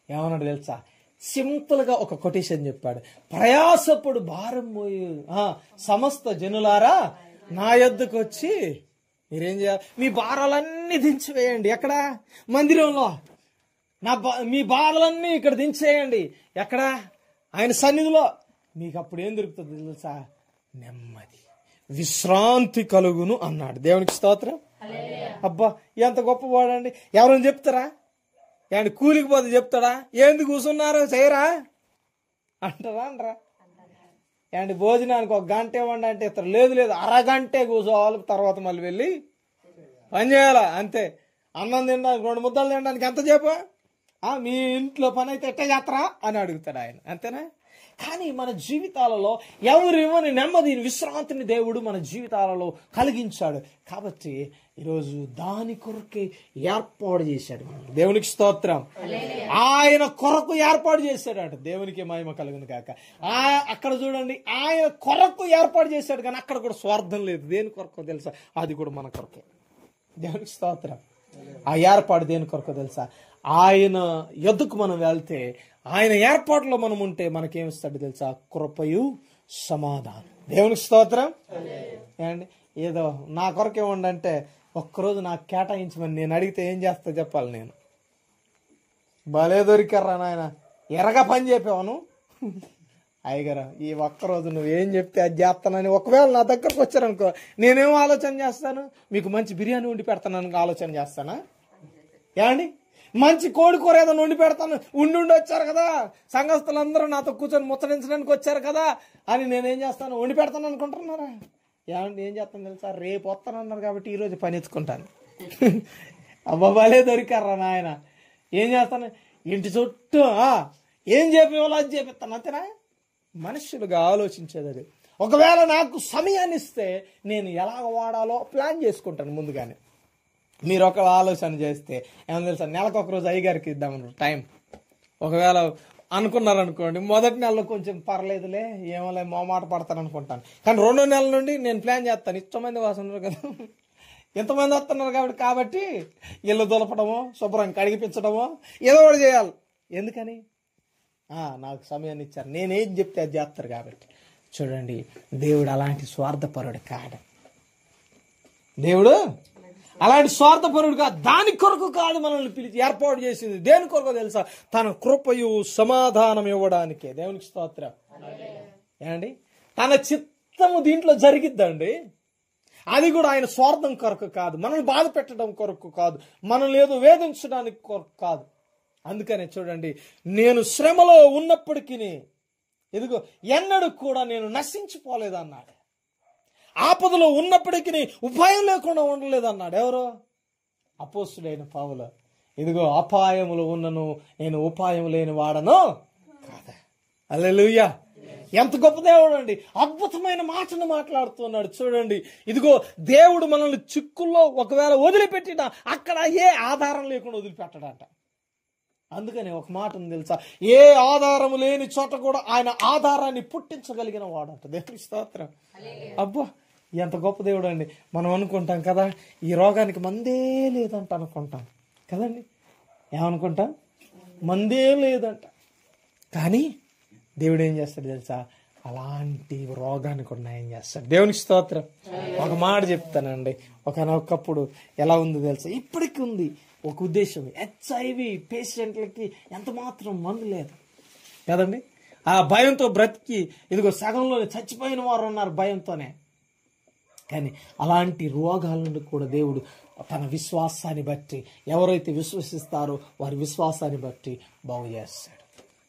ఏమన్నాడు తెలుసా? సింపుల్ గా ఒక కొటేషన్ చెప్పాడు, ప్రయాసపడు భారం మోయి సమస్త జనులారా నా యొద్దకు వచ్చి మీరేం చేయాలి? మీ భారాలన్నీ దించివేయండి. ఎక్కడ? మందిరంలో. మీ బాధలన్నీ ఇక్కడ దించేయండి. ఎక్కడ? ఆయన సన్నిధిలో. మీకు అప్పుడు ఏం దొరుకుతుంది తెలుసా? నెమ్మది, విశ్రాంతి కలుగును అన్నాడు. దేవునికి స్తోత్రం. అబ్బా ఎంత గొప్పవాడండి. ఎవరైనా చెప్తారా? ఏమండి కూలికి పోతే చెప్తాడా? ఏంది కూర్చున్నారు చేయరా అంటారా? అనరా? ఏమండి భోజనానికి 1 గంట ఇవ్వండి అంటే ఇస్తారు. లేదు అరగంటే కూర్చోవాలి, తర్వాత మళ్ళీ వెళ్ళి పని చేయాలా అంతే. అన్నం తినడానికి 2 ముద్దలు తినడానికి ఎంత చెప్పా? మీ ఇంట్లో పని అయితే ఎట్ట చేస్తారా అని అడుగుతాడు ఆయన. అంతేనా? కానీ మన జీవితాలలో ఎవరు ఇవ్వని నెమ్మది విశ్రాంతిని దేవుడు మన జీవితాలలో కలిగించాడు. కాబట్టి ఈరోజు దాని కొరకే ఏర్పాటు చేశాడు. దేవునికి స్తోత్రం. ఆయన కొరకు ఏర్పాటు చేశాడట. దేవునికి మహిమ కలుగును గాక. అక్కడ చూడండి, ఆయన కొరకు ఏర్పాటు చేశాడు, కానీ అక్కడ కూడా స్వార్థం లేదు. దేని కొరకు తెలుసా? అది కూడా మన కొరకే. దేవునికి స్తోత్రం. ఆ ఏర్పాటు దేని కొరకు తెలుసా? ఆయన యొద్దకు మనం వెళ్తే, ఆయన ఏర్పాటులో మనం ఉంటే మనకేమిస్తాడు తెలుసా? కృపయు సమాధానం. దేవునికి స్తోత్రం. ఏమండి, ఏదో నా కొరకే ఉండంటే ఒక్కరోజు నాకు కేటాయించమని నేను అడిగితే ఏం చేస్తా చెప్పాలి? నేను భలే దొరికారా నాయన, ఎరగా పని చెప్పాను అయ్యగారు, ఈ ఒక్కరోజు నువ్వేం చెప్తే అది చేస్తానని ఒకవేళ నా దగ్గరకు వచ్చారనుకో, నేనేమో ఆలోచన చేస్తాను? మీకు మంచి బిర్యానీ వండి పెడతానని ఆలోచన చేస్తానా? ఏమండి, మంచి కోడి కూర ఏదైనా వండి పెడతాను, ఉండి వచ్చారు కదా సంఘస్థులందరూ నాతో కూర్చొని ముచ్చరించడానికి వచ్చారు కదా అని నేనేం చేస్తాను? వండి పెడతాను అనుకుంటున్నారా? ఏమంటే ఏం చేస్తాను తెలుసా? రేపు వస్తానన్నారు కాబట్టి ఈరోజు పని ఎత్తుకుంటాను. అబ్బాబాలే దొరికారా నాయన. ఏం చేస్తాను? ఇంటి చుట్టూ ఏం చెప్పేవాళ్ళు అది చేపిస్తాను, అంతేనా? మనుషులుగా ఆలోచించేది అది. ఒకవేళ నాకు సమయాన్ని ఇస్తే నేను ఎలాగ వాడాలో ప్లాన్ చేసుకుంటాను ముందుగానే. మీరు ఒక ఆలోచన చేస్తే ఏమన్నా తెలుసా? నెలకు ఒకరోజు అయ్యగారికి ఇద్దామన్నారు టైం. ఒకవేళ అనుకున్నారనుకోండి, మొదటి నెలలో కొంచెం పర్లేదులే, ఏమోలే మాట పడతాను అనుకుంటాను. కానీ 2వ నెల నుండి నేను ప్లాన్ చేస్తాను. ఇంతమంది వస్తున్నారు కదా, ఎంతమంది వస్తున్నారు కాబట్టి ఇల్లు దులపడమో, శుభ్రం కడిగిపించడమో ఏదో ఒకటి చేయాలి. ఎందుకని? నాకు సమయాన్ని ఇచ్చారు, నేనేం చెప్తే అది చేస్తారు కాబట్టి. చూడండి, దేవుడు అలాంటి స్వార్థపరుడు కాదు. దేవుడు అలాంటి స్వార్థపరుడుగా దాని కొరకు కాదు మనల్ని పిలిచి ఏర్పాటు చేసింది. దేని కొరకు తెలుసా? తన కృపయు సమాధానం ఇవ్వడానికే. దేవునికి స్తోత్రం. ఏమండి, తన చిత్తము దీంట్లో జరిగిద్దండి. అది కూడా ఆయన స్వార్థం కొరకు కాదు, మనల్ని బాధ పెట్టడం కొరకు కాదు, మనల్ని ఏదో వేధించడానికి కొరకు కాదు. అందుకనే చూడండి, నేను శ్రమలో ఉన్నప్పటికీ ఇదిగో ఎన్నడూ కూడా నేను నశించిపోలేదన్నాడు. ఆపదలో ఉన్నప్పటికీ ఉపాయం లేకుండా ఉండలేదన్నాడు. ఎవరు? అపోస్తుడైన పౌలు. ఇదిగో అపాయములో ఉన్నను నేను ఉపాయం లేని వాడను కాదా. హల్లెలూయా. ఎంత గొప్ప దేవుడు అండి. అద్భుతమైన మాటను మాట్లాడుతున్నాడు. చూడండి, ఇదిగో దేవుడు మనల్ని చిక్కుల్లో ఒకవేళ వదిలిపెట్టినా అక్కడ ఏ ఆధారం లేకుండా వదిలిపెట్టడట. అందుకని ఒక మాట ఉంది తెలుసా? ఏ ఆధారము లేని చోట కూడా ఆయన ఆధారాన్ని పుట్టించగలిగిన వాడంట. దేవుని స్తోత్రం. అబ్బా, ఎంత గొప్ప దేవుడు అండి. మనం అనుకుంటాం కదా, ఈ రోగానికి మందే లేదంట అనుకుంటాం కదండి. ఏమనుకుంటాం? మందే లేదంట. కానీ దేవుడు ఏం చేస్తాడు తెలుసా? అలాంటి రోగాన్ని కూడా నయం చేస్తాడు. దేవునికి స్తోత్రం. ఒక మాట చెప్తానండి, ఒకనొకప్పుడు ఎలా ఉందో తెలుసా? ఇప్పటికీ ఉంది ఒక ఉద్దేశం. HIV పేషెంట్లకి ఎంత మాత్రం మందు లేదు కదండి. ఆ భయంతో బ్రతికి ఇదిగో సగంలో చచ్చిపోయిన వారు ఉన్నారు భయంతోనే. కానీ అలాంటి రోగాల నుండి కూడా దేవుడు తన విశ్వాసాన్ని బట్టి, ఎవరైతే విశ్వసిస్తారో వారి విశ్వాసాన్ని బట్టి బాగు చేస్తాడు.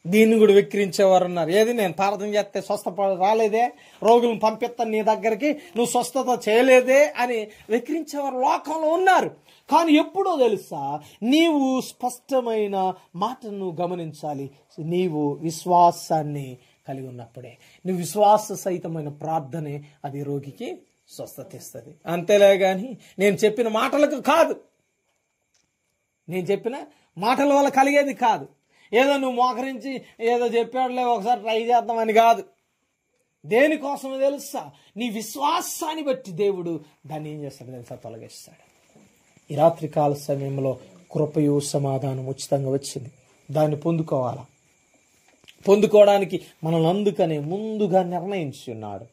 దీన్ని కూడా విక్రించేవారు ఉన్నారు. ఏది, నేను ప్రార్థన చేస్తే స్వస్థ రాలేదే, రోగులను పంపిస్తాను నీ దగ్గరికి, నువ్వు స్వస్థత చేయలేదే అని విక్రించేవారు లోకంలో ఉన్నారు. కానీ ఎప్పుడో తెలుసా, నీవు స్పష్టమైన మాటను గమనించాలి. నీవు విశ్వాసాన్ని కలిగి ఉన్నప్పుడే, నువ్వు విశ్వాస సహితమైన ప్రార్థనే అది రోగికి స్వస్థత ఇస్తుంది. అంతేలే కానీ నేను చెప్పిన మాటలకు కాదు, నేను చెప్పిన మాటల వల్ల కలిగేది కాదు. ఏదో నువ్వు మోకరించి ఏదో చెప్పాడులే ఒకసారి ట్రై చేద్దామని కాదు. దేనికోసం తెలుసా? నీ విశ్వాసాన్ని బట్టి దేవుడు దాన్ని ఏం చేస్తాడు తెలుసా? తొలగిస్తాడు. ఈ రాత్రి కాల సమయంలో కృపయు సమాధానం ఉచితంగా వచ్చింది. దాన్ని పొందుకోవాలా? పొందుకోవడానికి మనల్ని అందుకనే ముందుగా నిర్ణయించి ఉన్నాడు.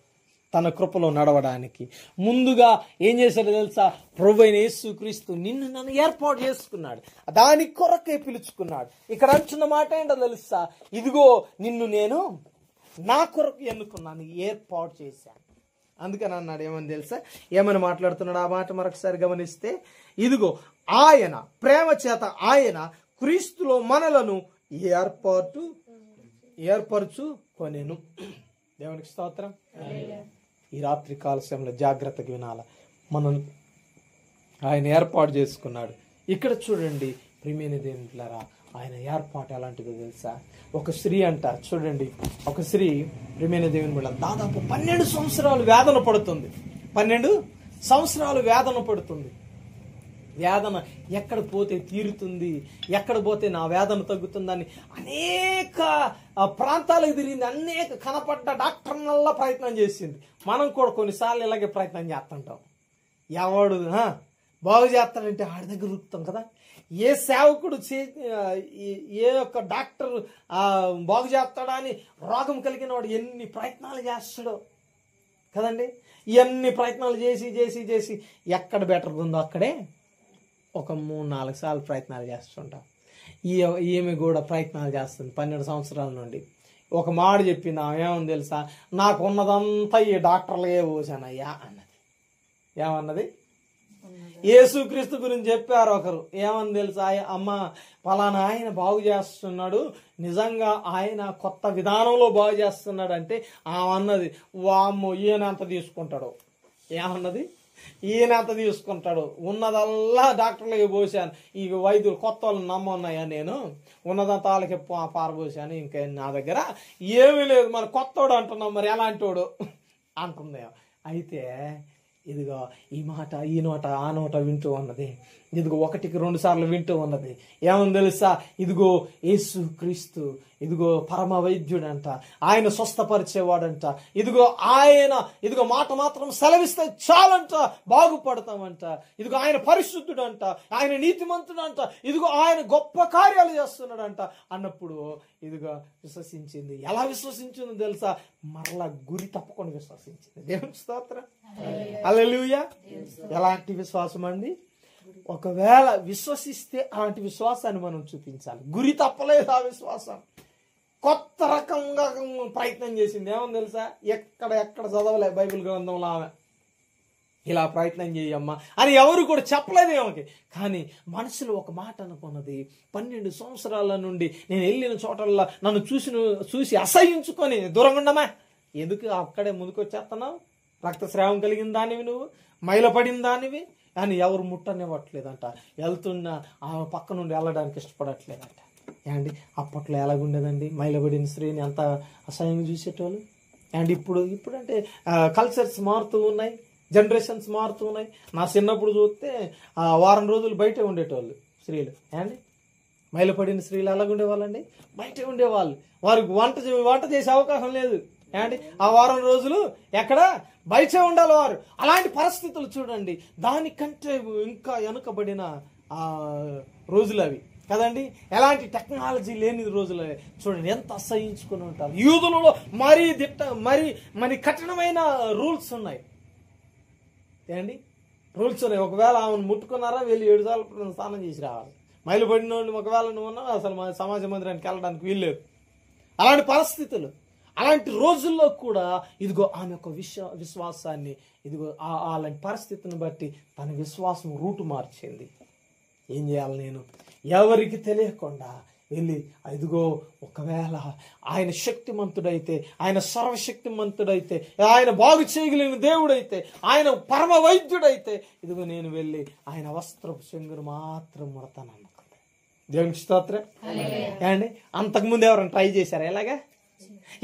తన కృపలో నడవడానికి ముందుగా ఏం చేశాడు తెలుసా? ప్రభువైన యేసుక్రీస్తు నిన్ను నన్ను ఏర్పాటు చేసుకున్నాడు. దాని కొరకే పిలుచుకున్నాడు. ఇక్కడ అంటున్న మాట ఏంటో తెలుసా? ఇదిగో నిన్ను నేను నా కొరకు ఎన్నుకున్నాను, ఏర్పాటు చేశాను. అందుకని అన్నాడు. ఏమని తెలుసా? ఏమని మాట్లాడుతున్నాడు? ఆ మాట మరొకసారి గమనిస్తే, ఇదిగో ఆయన ప్రేమ చేత ఆయన క్రీస్తులో మనలను ఏర్పరచుకొనెను. దేవునికి స్తోత్రం. ఈ రాత్రి కాల సమయంలో జాగ్రత్తగా వినాల. మనం ఆయన ఏర్పాటు చేసుకున్నాడు. ఇక్కడ చూడండి, ప్రియమైన దేవునిలారా, ఆయన ఏర్పాటు ఎలాంటిదో తెలుసా? ఒక స్త్రీ అంట, చూడండి, ఒక స్త్రీ ప్రియమైన దేవుని బిడ్డ దాదాపు 12 సంవత్సరాలు వేదన పడుతుంది. 12 సంవత్సరాలు వేదన పడుతుంది. వేదన ఎక్కడ పోతే తీరుతుంది, ఎక్కడ పోతే నా వేదన తగ్గుతుందని అనేక ప్రాంతాలకు తిరిగింది, అనేక కనపడ్డ డాక్టర్నల్లా ప్రయత్నం చేసింది. మనం కూడా కొన్నిసార్లు ఇలాగే ప్రయత్నం చేస్తుంటాం. ఎవడు బాగు చేస్తాడంటే ఆడి దగ్గర ఉరుకుతాం కదా. ఏ సేవకుడు ఏ ఒక్క డాక్టర్ బాగు చేస్తాడా అని రోగం కలిగిన వాడు ఎన్ని ప్రయత్నాలు చేస్తాడో కదండి. ఇవన్నీ ప్రయత్నాలు చేసి చేసి చేసి ఎక్కడ బెటర్ ఉందో అక్కడే ఒక 3-4 సార్లు ప్రయత్నాలు చేస్తుంటాం. ఈమె కూడా ప్రయత్నాలు చేస్తుంది 12 సంవత్సరాల నుండి. ఒక మాట చెప్పింది, ఏమని తెలుసా? నాకు ఉన్నదంతా ఈ డాక్టర్లే పోసానయ్యా అన్నది. ఏమన్నది? యేసుక్రీస్తు గురించి చెప్పారు ఒకరు. ఏమని తెలుసా? అమ్మ, పలానా ఆయన బాగు చేస్తున్నాడు, నిజంగా ఆయన కొత్త విధానంలో బాగు చేస్తున్నాడు అంటే అన్నది, వామ్మో ఈయన ఎంత తీసుకుంటాడు. ఏమన్నది? ఈయన ఎంత తీసుకుంటాడు, ఉన్నదల్లా డాక్టర్లకి పోసాను, ఈ వైద్యులు కొత్త వాళ్ళని నమ్మన్నాయా, నేను ఉన్నదంతా వాళ్ళకి పారబోసాను, ఇంకా నా దగ్గర ఏమీ లేదు, మరి కొత్తోడు అంటున్నాం, మరి ఎలాంటోడు అంటుంది. అయితే ఇదిగో ఈ మాట ఈ నోట ఆ నోట వింటూ ఉన్నది, ఇదిగో 1-2 సార్లు వింటూ ఉన్నది. ఏమని తెలుసా? ఇదిగో యేసు క్రీస్తు, ఇదిగో పరమ వైద్యుడంట, ఆయన స్వస్థపరిచేవాడంట, ఇదిగో ఆయన ఇదిగో మాట మాత్రం సెలవిస్తే చాలంట బాగుపడతామంట, ఇదిగో ఆయన పరిశుద్ధుడంట, ఆయన నీతిమంతుడంట, ఇదిగో ఆయన గొప్ప కార్యాలు చేస్తున్నాడంట అన్నప్పుడు ఇదిగో విశ్వసించింది. ఎలా విశ్వసించిందో తెలుసా? మరలా గురి తప్పకుండా విశ్వసించింది. దేవునికి స్తోత్రం, హల్లెలూయా. ఎలాంటి విశ్వాసం అండి? ఒకవేళ విశ్వసిస్తే అలాంటి విశ్వాసాన్ని మనం చూపించాలి. గురి తప్పలేదు ఆ విశ్వాసం. కొత్త రకంగా ప్రయత్నం చేసింది. ఏమని తెలుసా? ఎక్కడ చదవలే బైబిల్ గ్రంథంలో ఆమె ఇలా ప్రయత్నం చేయమ్మా అని ఎవరు కూడా చెప్పలేదు ఆమెకి. కానీ మనసులో ఒక మాట అనుకున్నది. 12 సంవత్సరాల నుండి నేను వెళ్ళిన చోటల్లా నన్ను చూసి అసహించుకొని దూరంగా ఉండమా, ఎందుకు అక్కడే ముందుకొచ్చేస్తున్నావు? రక్తస్రావం కలిగిన దానివి, నువ్వు మైలపడిన దానివి అని ఎవరు ముట్టనివ్వట్లేదంట. వెళ్తున్న ఆమె పక్క నుండి వెళ్ళడానికి ఇష్టపడట్లేదంట. ఏమండి, అప్పట్లో ఎలాగుండేదండి? మైలబడిన స్త్రీని ఎంత అసహ్యంగా చూసేటోళ్ళు. అండ్ ఇప్పుడంటే కల్చర్స్ మారుతూ ఉన్నాయి, జనరేషన్స్ మారుతూ ఉన్నాయి. నా చిన్నప్పుడు చూస్తే వారం రోజులు బయటే ఉండేటోళ్ళు స్త్రీలు. ఏమండి, మైలపడిన స్త్రీలు ఎలాగుండేవాళ్ళండి? బయటే ఉండేవాళ్ళు. వారికి వంట చేసే అవకాశం లేదు. ఏమండి, ఆ వారం రోజులు ఎక్కడ బయటే ఉండాలి వారు. అలాంటి పరిస్థితులు చూడండి. దానికంటే ఇంకా వెనుకబడిన రోజులు అవి కదండి. ఎలాంటి టెక్నాలజీ లేని రోజులు చూడండి, ఎంత అసహించుకుని ఉంటారు. యూదులలో మరీ కఠినమైన రూల్స్ ఉన్నాయి. ఏమండి, రూల్స్ ఉన్నాయి. ఒకవేళ ఆమెను ముట్టుకున్నారా వెళ్ళి 7 సార్లు స్నానం చేసి రావాలి. మైలుపడిన వాళ్ళు ఒకవేళ నువ్వు ఉన్నావు అసలు సమాజ మందిరానికి వెళ్ళడానికి వీల్లేదు. అలాంటి పరిస్థితులు, అలాంటి రోజుల్లో కూడా ఇదిగో ఆమె యొక్క విశ్వాసాన్ని ఇదిగో అలాంటి పరిస్థితిని బట్టి తన విశ్వాసం రూటు మార్చింది. ఏం చేయాలి? నేను ఎవరికి తెలియకుండా వెళ్ళి ఇదిగో ఒకవేళ ఆయన శక్తిమంతుడైతే, ఆయన సర్వశక్తిమంతుడైతే, ఆయన బాగు చేయగలిగిన దేవుడైతే, ఆయన పరమ వైద్యుడైతే ఇదిగో నేను వెళ్ళి ఆయన వస్త్రపు చెంగును మాత్రం ముడతాను అనుకుంది. దేవునికి స్తోత్రం. ఏమండి, అంతకుముందు ఎవరైనా ట్రై చేశారా? ఎలాగా?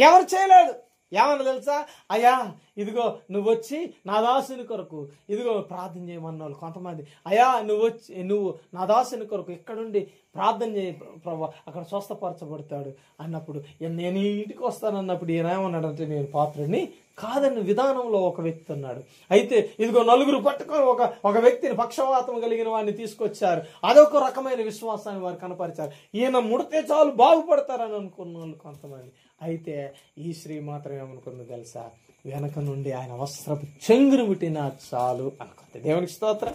ఎవరు చేయలేదు. ఏమన్నా తెలుసా? అయ్యా ఇదిగో నువ్వు వచ్చి నా దాసుని కొరకు ఇదిగో ప్రార్థన చేయమన్న వాళ్ళు కొంతమంది. అయ్యా నువ్వు నా దాసుని కొరకు ఇక్కడుండి ప్రార్థన చేయ ప్రభా, అక్కడ స్వస్థపరచబడతాడు అన్నప్పుడు నేను ఇంటికి వస్తానన్నప్పుడు ఈయన ఏమన్నాడంటే, నేను పాత్రుడిని కాదన్న విధానంలో ఒక వ్యక్తి ఉన్నాడు. అయితే ఇదిగో నలుగురు పట్టుకొని ఒక వ్యక్తిని పక్షవాతం కలిగిన వాడిని తీసుకొచ్చారు. అదొక రకమైన విశ్వాసాన్ని వారు కనపరిచారు. ఈయన ముడితే చాలు బాగుపడతారని అనుకున్న వాళ్ళు కొంతమంది. అయితే ఈ స్త్రీ మాత్రం ఏమనుకుంది తెలుసా? వెనక నుండి ఆయన వస్త్రపు చెంగును ముట్టినా చాలు అనుకుంది. దేవునికి స్తోత్రం.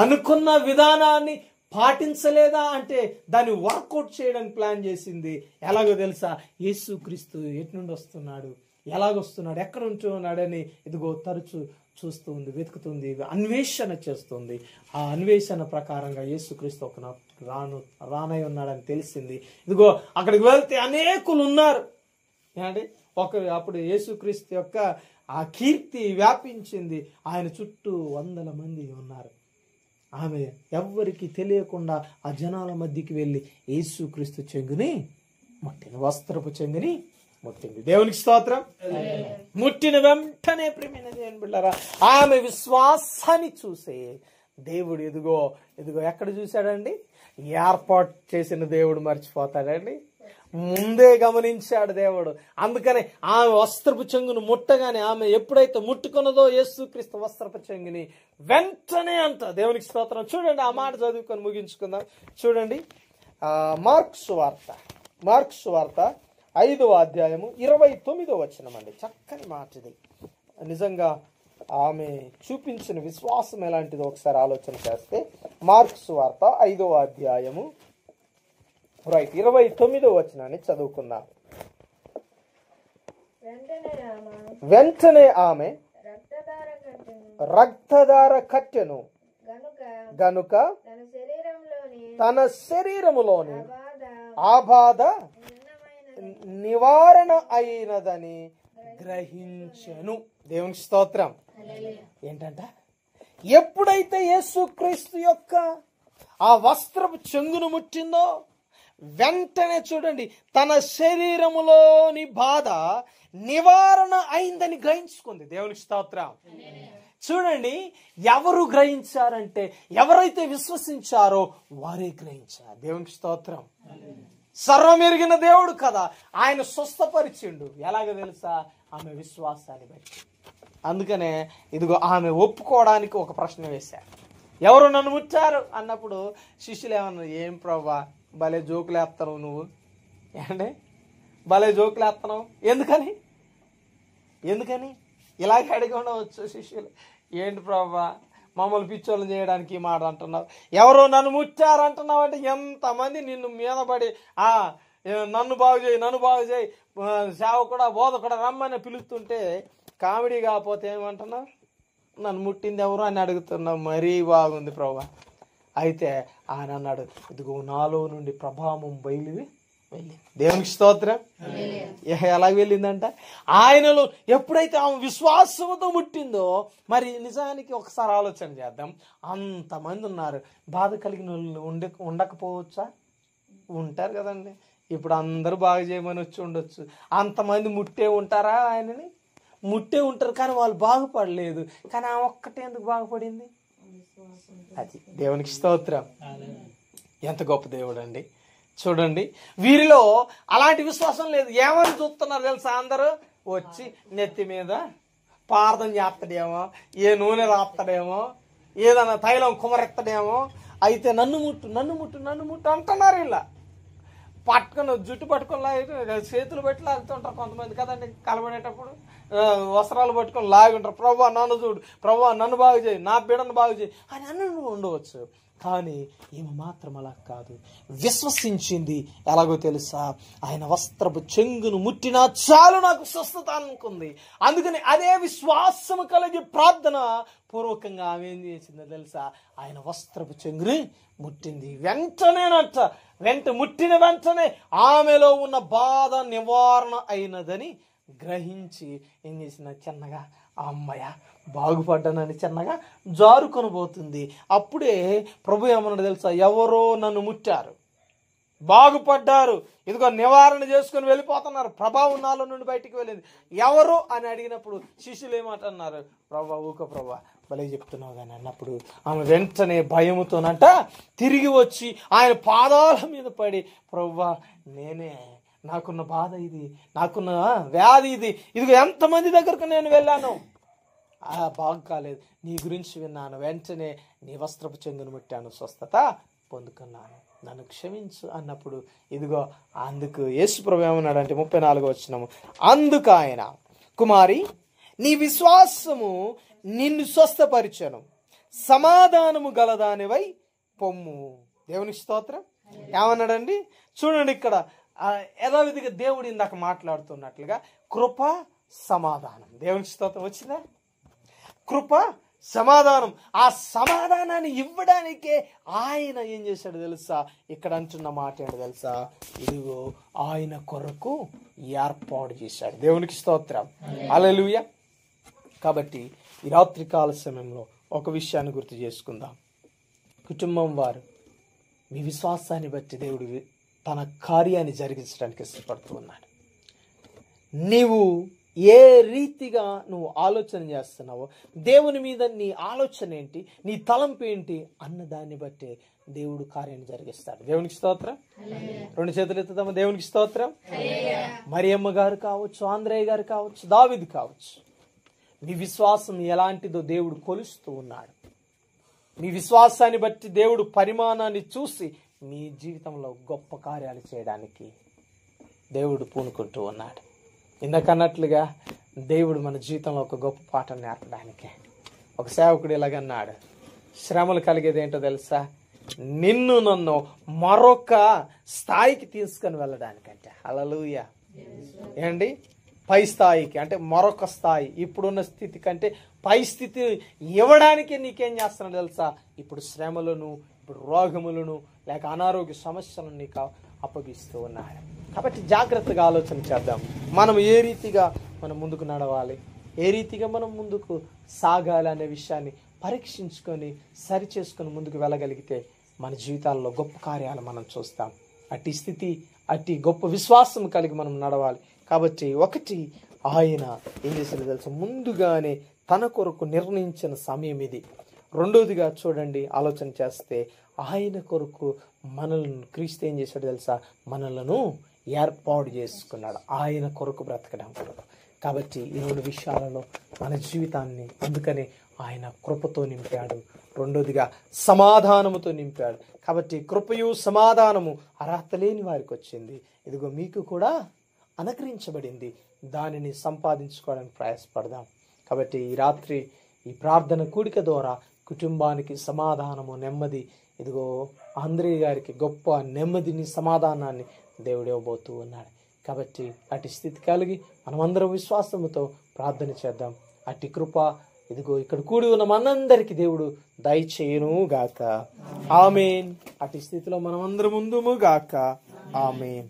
అనుకున్న విధానాన్ని పాటించలేదా అంటే దాన్ని వర్కౌట్ చేయడానికి ప్లాన్ చేసింది. ఎలాగో తెలుసా? యేసుక్రీస్తు ఎటు నుండి వస్తున్నాడు, ఎలాగొస్తున్నాడు, ఎక్కడ ఉంటున్నాడని ఇదిగో తరచు చూస్తూ ఉంది, వెతుకుతుంది, అన్వేషణ చేస్తుంది. ఆ అన్వేషణ ప్రకారంగా యేసుక్రీస్తు ఒక రానై ఉన్నాడని తెలిసింది. ఇదిగో అక్కడికి వెళ్తే అనేకులు ఉన్నారు. ఏమంటే అప్పుడు యేసుక్రీస్తు యొక్క ఆ కీర్తి వ్యాపించింది. ఆయన చుట్టూ 100 మంది ఉన్నారు. ఆమె ఎవ్వరికి తెలియకుండా ఆ జనాల మధ్యకి వెళ్ళి యేసుక్రీస్తు చెంగుని ముట్టింది, వస్త్రపు చెంగుని ముట్టింది. దేవునికి స్తోత్రం. ముట్టిన వెంటనే ప్రియమైన దేవుని బిడ్డలారా, ఆమె విశ్వాసాన్ని చూసే దేవుడు ఇదిగో ఎక్కడ చూశాడండి? ఏర్పాటు చేసిన దేవుడు మర్చిపోతాడండి? ముందే గమనించాడు దేవుడు. అందుకనే ఆమె వస్త్రపు చెంగును ముట్టగానే, ఆమె ఎప్పుడైతే ముట్టుకున్నదో యేసుక్రీస్తు వస్త్రపు చెంగుని, వెంటనే అంట. దేవునికి స్తోత్రం. చూడండి, ఆ మాట చదువుకొని ముగించుకుందాం. చూడండి, మార్క్స్ వార్త 5వ అధ్యాయము 29వ వచనం అండి. చక్కని మాట ఇది. నిజంగా ఆమె చూపించిన విశ్వాసం ఎలాంటిదో ఒకసారి ఆలోచన చేస్తే, మార్క్స్ వార్త 5వ అధ్యాయము 29వ వచనాన్ని చదువుకుందాం. వెంటనే ఆమె రక్తధార కట్టెను గనుక తన శరీరములోని ఆ బాధ నివారణ అయినదని గ్రహించెను. దేవునికి స్తోత్రం. ఏంటంట? ఎప్పుడైతే యేసుక్రీస్తు యొక్క ఆ వస్త్రపు చెంగును ముట్టిందో, వెంటనే చూడండి, తన శరీరములోని బాధ నివారణ అయిందని గ్రహించుకుంది. దేవునికి స్తోత్రం. చూడండి, ఎవరు గ్రహించారంటే, ఎవరైతే విశ్వసించారో వారే గ్రహించారు. దేవునికి స్తోత్రం. సర్వమెరిగిన దేవుడు కదా, ఆయన స్వస్థపరిచిండు. ఎలాగో తెలుసా? ఆమె విశ్వాసాన్ని బట్టి. అందుకనే ఇదిగో ఆమె ఒప్పుకోవడానికి ఒక ప్రశ్న వేశారు. ఎవరు నన్ను ముట్టారు అన్నప్పుడు శిష్యులు ఏమన్నారు? ఏం ప్రభా, భలే జోకులు వేస్తున్నావు నువ్వు. ఏంటే భలే జోకులు వేస్తున్నావు? ఎందుకని ఇలాగే అడిగి ఉండవచ్చు శిష్యులు. ఏంటి ప్రభా, మమ్మల్ని పిచ్చోళ్ళని చేయడానికి ఈ మాట అంటున్నావు? ఎవరో నన్ను ముట్టారు అంటున్నావు అంటే ఎంతమంది నిన్ను మీద పడి నన్ను బాగు చేయి సేవకుడా బోధకుడా రమ్మని పిలుస్తుంటే కామెడీ కాకపోతే ఏమంటున్నావు? నన్ను ముట్టింది ఎవరు అని అడుగుతున్నావు. మరీ బాగుంది ప్రభా. అయితే ఆయన అన్నాడు, ఇదిగో నాలో నుండి ప్రభావం వెళ్ళింది. దేవునికి స్తోత్రం. ఎలా వెళ్ళిందంట? ఆయనలో ఎప్పుడైతే ఆమె విశ్వాసంతో ముట్టిందో, మరి నిజానికి ఒకసారి ఆలోచన చేద్దాం. అంతమంది ఉన్నారు, బాధ కలిగిన వాళ్ళు ఉండకపోవచ్చా? ఉంటారు కదండి. ఇప్పుడు అందరూ బాగా చేయమని వచ్చి ఉండొచ్చు. అంతమంది ముట్టే ఉంటారా? ఆయనని ముట్టే ఉంటారు, కానీ వాళ్ళు బాగుపడలేదు. కానీ ఆ ఒక్కటే ఎందుకు బాగుపడింది? అది దేవునికి స్తోత్రం. ఎంత గొప్ప దేవుడు అండి. చూడండి, వీరిలో అలాంటి విశ్వాసం లేదు. ఏమని చూస్తున్నారు తెలుసా? అందరూ వచ్చి నెత్తి మీద ప్రార్థన చేస్తాడేమో, ఏ నూనె రాస్తాడేమో, ఏదైనా తైలం కుమరెత్తడేమో, అయితే నన్ను ముట్టు అంటున్నారు. ఇలా పట్టుకొని జుట్టు పట్టుకొని చేతులు పెట్టి లాగుతుంటారు కొంతమంది కదండి. కలబడేటప్పుడు వస్త్రాలు పట్టుకొని లాగుంటారు. ప్రభా నన్ను చూడు, ప్రభా నన్ను బాగు చేయి, నా బిడ్డను బాగు చేయి అని అన్న ఉండవచ్చు. కానీ ఈమె మాత్రం అలా కాదు. విశ్వసించింది. ఎలాగో తెలుసా? ఆయన వస్త్రపు చెంగును ముట్టినా చాలు నాకు స్వస్థత అనుకుంది. అందుకని అదే విశ్వాసము కలిగి ప్రార్థన పూర్వకంగా ఆమె ఏం చేసిందో తెలుసా? ఆయన వస్త్రపు చెంగుని ముట్టింది. ముట్టిన వెంటనే ఆమెలో ఉన్న బాధ నివారణ అయినదని గ్రహించి ఏం చేసిన? చిన్నగా అమ్మయ్య బాగుపడ్డానని చిన్నగా జారుకొని పోతుంది. అప్పుడే ప్రభు ఏమన్నాడు తెలుసా? ఎవరో నన్ను ముట్టారు, బాగుపడ్డారు, ఇదిగో నివారణ చేసుకుని వెళ్ళిపోతున్నారు, ప్రభావం నాలో నుండి బయటికి వెళ్ళింది. ఎవరు అని అడిగినప్పుడు శిష్యులు ఏమంటున్నారు? ప్రభా ఊక ప్రభా భలే చెప్తున్నావు కానీ అన్నప్పుడు ఆమె వెంటనే భయముతోనంట తిరిగి వచ్చి ఆయన పాదాల మీద పడి, ప్రభా నేనే, నాకున్న బాధ ఇది, నాకున్న వ్యాధి ఇది, ఇదిగో ఎంతమంది దగ్గరకు నేను వెళ్ళాను, బాగు కాలేదు, నీ గురించి విన్నాను, వెంటనే నీ వస్త్రపు చెంగును ముట్టాను, స్వస్థత పొందుకున్నాను, నన్ను క్షమించు అన్నప్పుడు ఇదిగో అందుకు యేసు ప్రభువు ఏమన్నాడంటే 34వ వచనము, అందుకు ఆయన, కుమారి నీ విశ్వాసము నిన్ను స్వస్థపరిచెను, సమాధానము గలదానివై పొమ్ము. దేవునికి స్తోత్రం. ఏమన్నాడండి? చూడండి, ఇక్కడ యథావిధిగా దేవుడు ఇందాక మాట్లాడుతున్నట్లుగా కృప సమాధానం. దేవునికి స్తోత్రం. వచ్చిందా? కృప సమాధానం. ఆ సమాధానాన్ని ఇవ్వడానికే ఆయన ఏం చేశాడు తెలుసా? ఇక్కడ అంటున్న మాట ఏంటో తెలుసా? ఇదిగో ఆయన కొరకు ఏర్పాటు చేశాడు. దేవునికి స్తోత్రం. హల్లెలూయా. కాబట్టి ఈ రాత్రికాల సమయంలో ఒక విషయాన్ని గుర్తు చేసుకుందాం. కుటుంబం వారు మీ విశ్వాసాన్ని బట్టి దేవుడు తన కార్యాన్ని జరిగించడానికి ఇష్టపడుతూ ఉన్నాడు. నీవు ఏ రీతిగా నువ్వు ఆలోచన చేస్తున్నావో, దేవుని మీద నీ ఆలోచన ఏంటి, నీ తలంపు ఏంటి అన్న దాన్ని బట్టి దేవుడు కార్యాన్ని జరిగిస్తాడు. దేవునికి స్తోత్రం. 2 చేతులు ఎత్తుదామా. దేవునికి స్తోత్రం. మరియమ్మ గారు కావచ్చు, ఆంధ్రయ్య గారు కావచ్చు, దావీదు కావచ్చు, మీ విశ్వాసం ఎలాంటిదో దేవుడు కొలుస్తూ ఉన్నాడు. మీ విశ్వాసాన్ని బట్టి దేవుడు పరిమాణాన్ని చూసి మీ జీవితంలో గొప్ప కార్యాలు చేయడానికి దేవుడు పూనుకుంటూ ఉన్నాడు. ఇందాకన్నట్లుగా దేవుడు మన జీవితంలో ఒక గొప్ప పాఠం నేర్పడానికే ఒక సేవకుడు ఇలాగన్నాడు, శ్రమలు కలిగేది ఏంటో తెలుసా, నిన్ను నన్ను మరొక స్థాయికి తీసుకొని వెళ్ళడానికంటే. హల్లెలూయా. ఏండి, పై స్థాయికి అంటే మరొక స్థాయి, ఇప్పుడున్న స్థితి కంటే పై స్థితి ఇవ్వడానికి నీకేం చేస్తున్నాడు తెలుసా, ఇప్పుడు శ్రమలను, ఇప్పుడు రోగములను, లేక అనారోగ్య సమస్యలను నీకు అప్పగిస్తూ ఉన్నాడు. కాబట్టి జాగ్రత్తగా ఆలోచన చేద్దాం. మనం ఏ రీతిగా మనం ముందుకు నడవాలి, ఏ రీతిగా మనం ముందుకు సాగాలి అనే విషయాన్ని పరీక్షించుకొని సరి చేసుకొని ముందుకు వెళ్ళగలిగితే మన జీవితాల్లో గొప్ప కార్యాలు మనం చూస్తాం. అట్టి స్థితి, అట్టి గొప్ప విశ్వాసం కలిగి మనం నడవాలి. కాబట్టి ఒకటి, ఆయన ఏం చేశాడో తెలుసా, ముందుగానే తన కొరకు నిర్ణయించిన సమయం ఇది. రెండోదిగా చూడండి, ఆలోచన చేస్తే ఆయన కొరకు మనల్ని క్రీస్తు ఏం చేశాడు తెలుసా, మనలను ఏర్పాటు చేసుకున్నాడు ఆయన కొరకు బ్రతకడం కొరకు. కాబట్టి ఈ 2 విషయాలలో మన జీవితాన్ని అందుకనే ఆయన కృపతో నింపాడు. రెండోదిగా సమాధానముతో నింపాడు. కాబట్టి కృపయు సమాధానము అర్హత లేని వారికి వచ్చింది, ఇదిగో మీకు కూడా అనుగ్రహించబడింది. దానిని సంపాదించుకోవడానికి ప్రయాసపడదాం. కాబట్టి ఈ రాత్రి ఈ ప్రార్థన కూడిక ద్వారా కుటుంబానికి సమాధానము, నెమ్మది, ఇదిగో ఆంధ్రయ్య గారికి గొప్ప నెమ్మదిని, సమాధానాన్ని దేవుడు ఇవ్వబోతూ ఉన్నాడు. కాబట్టి అటు స్థితి కలిగి మనమందరం విశ్వాసముతో ప్రార్థన చేద్దాం. అట్టి కృప ఇదిగో ఇక్కడ కూడి ఉన్న మనందరికీ దేవుడు దయచేయును గాక. ఆమేన్. అట్టి స్థితిలో మనమందరం ముందుము గాక. ఆమేన్.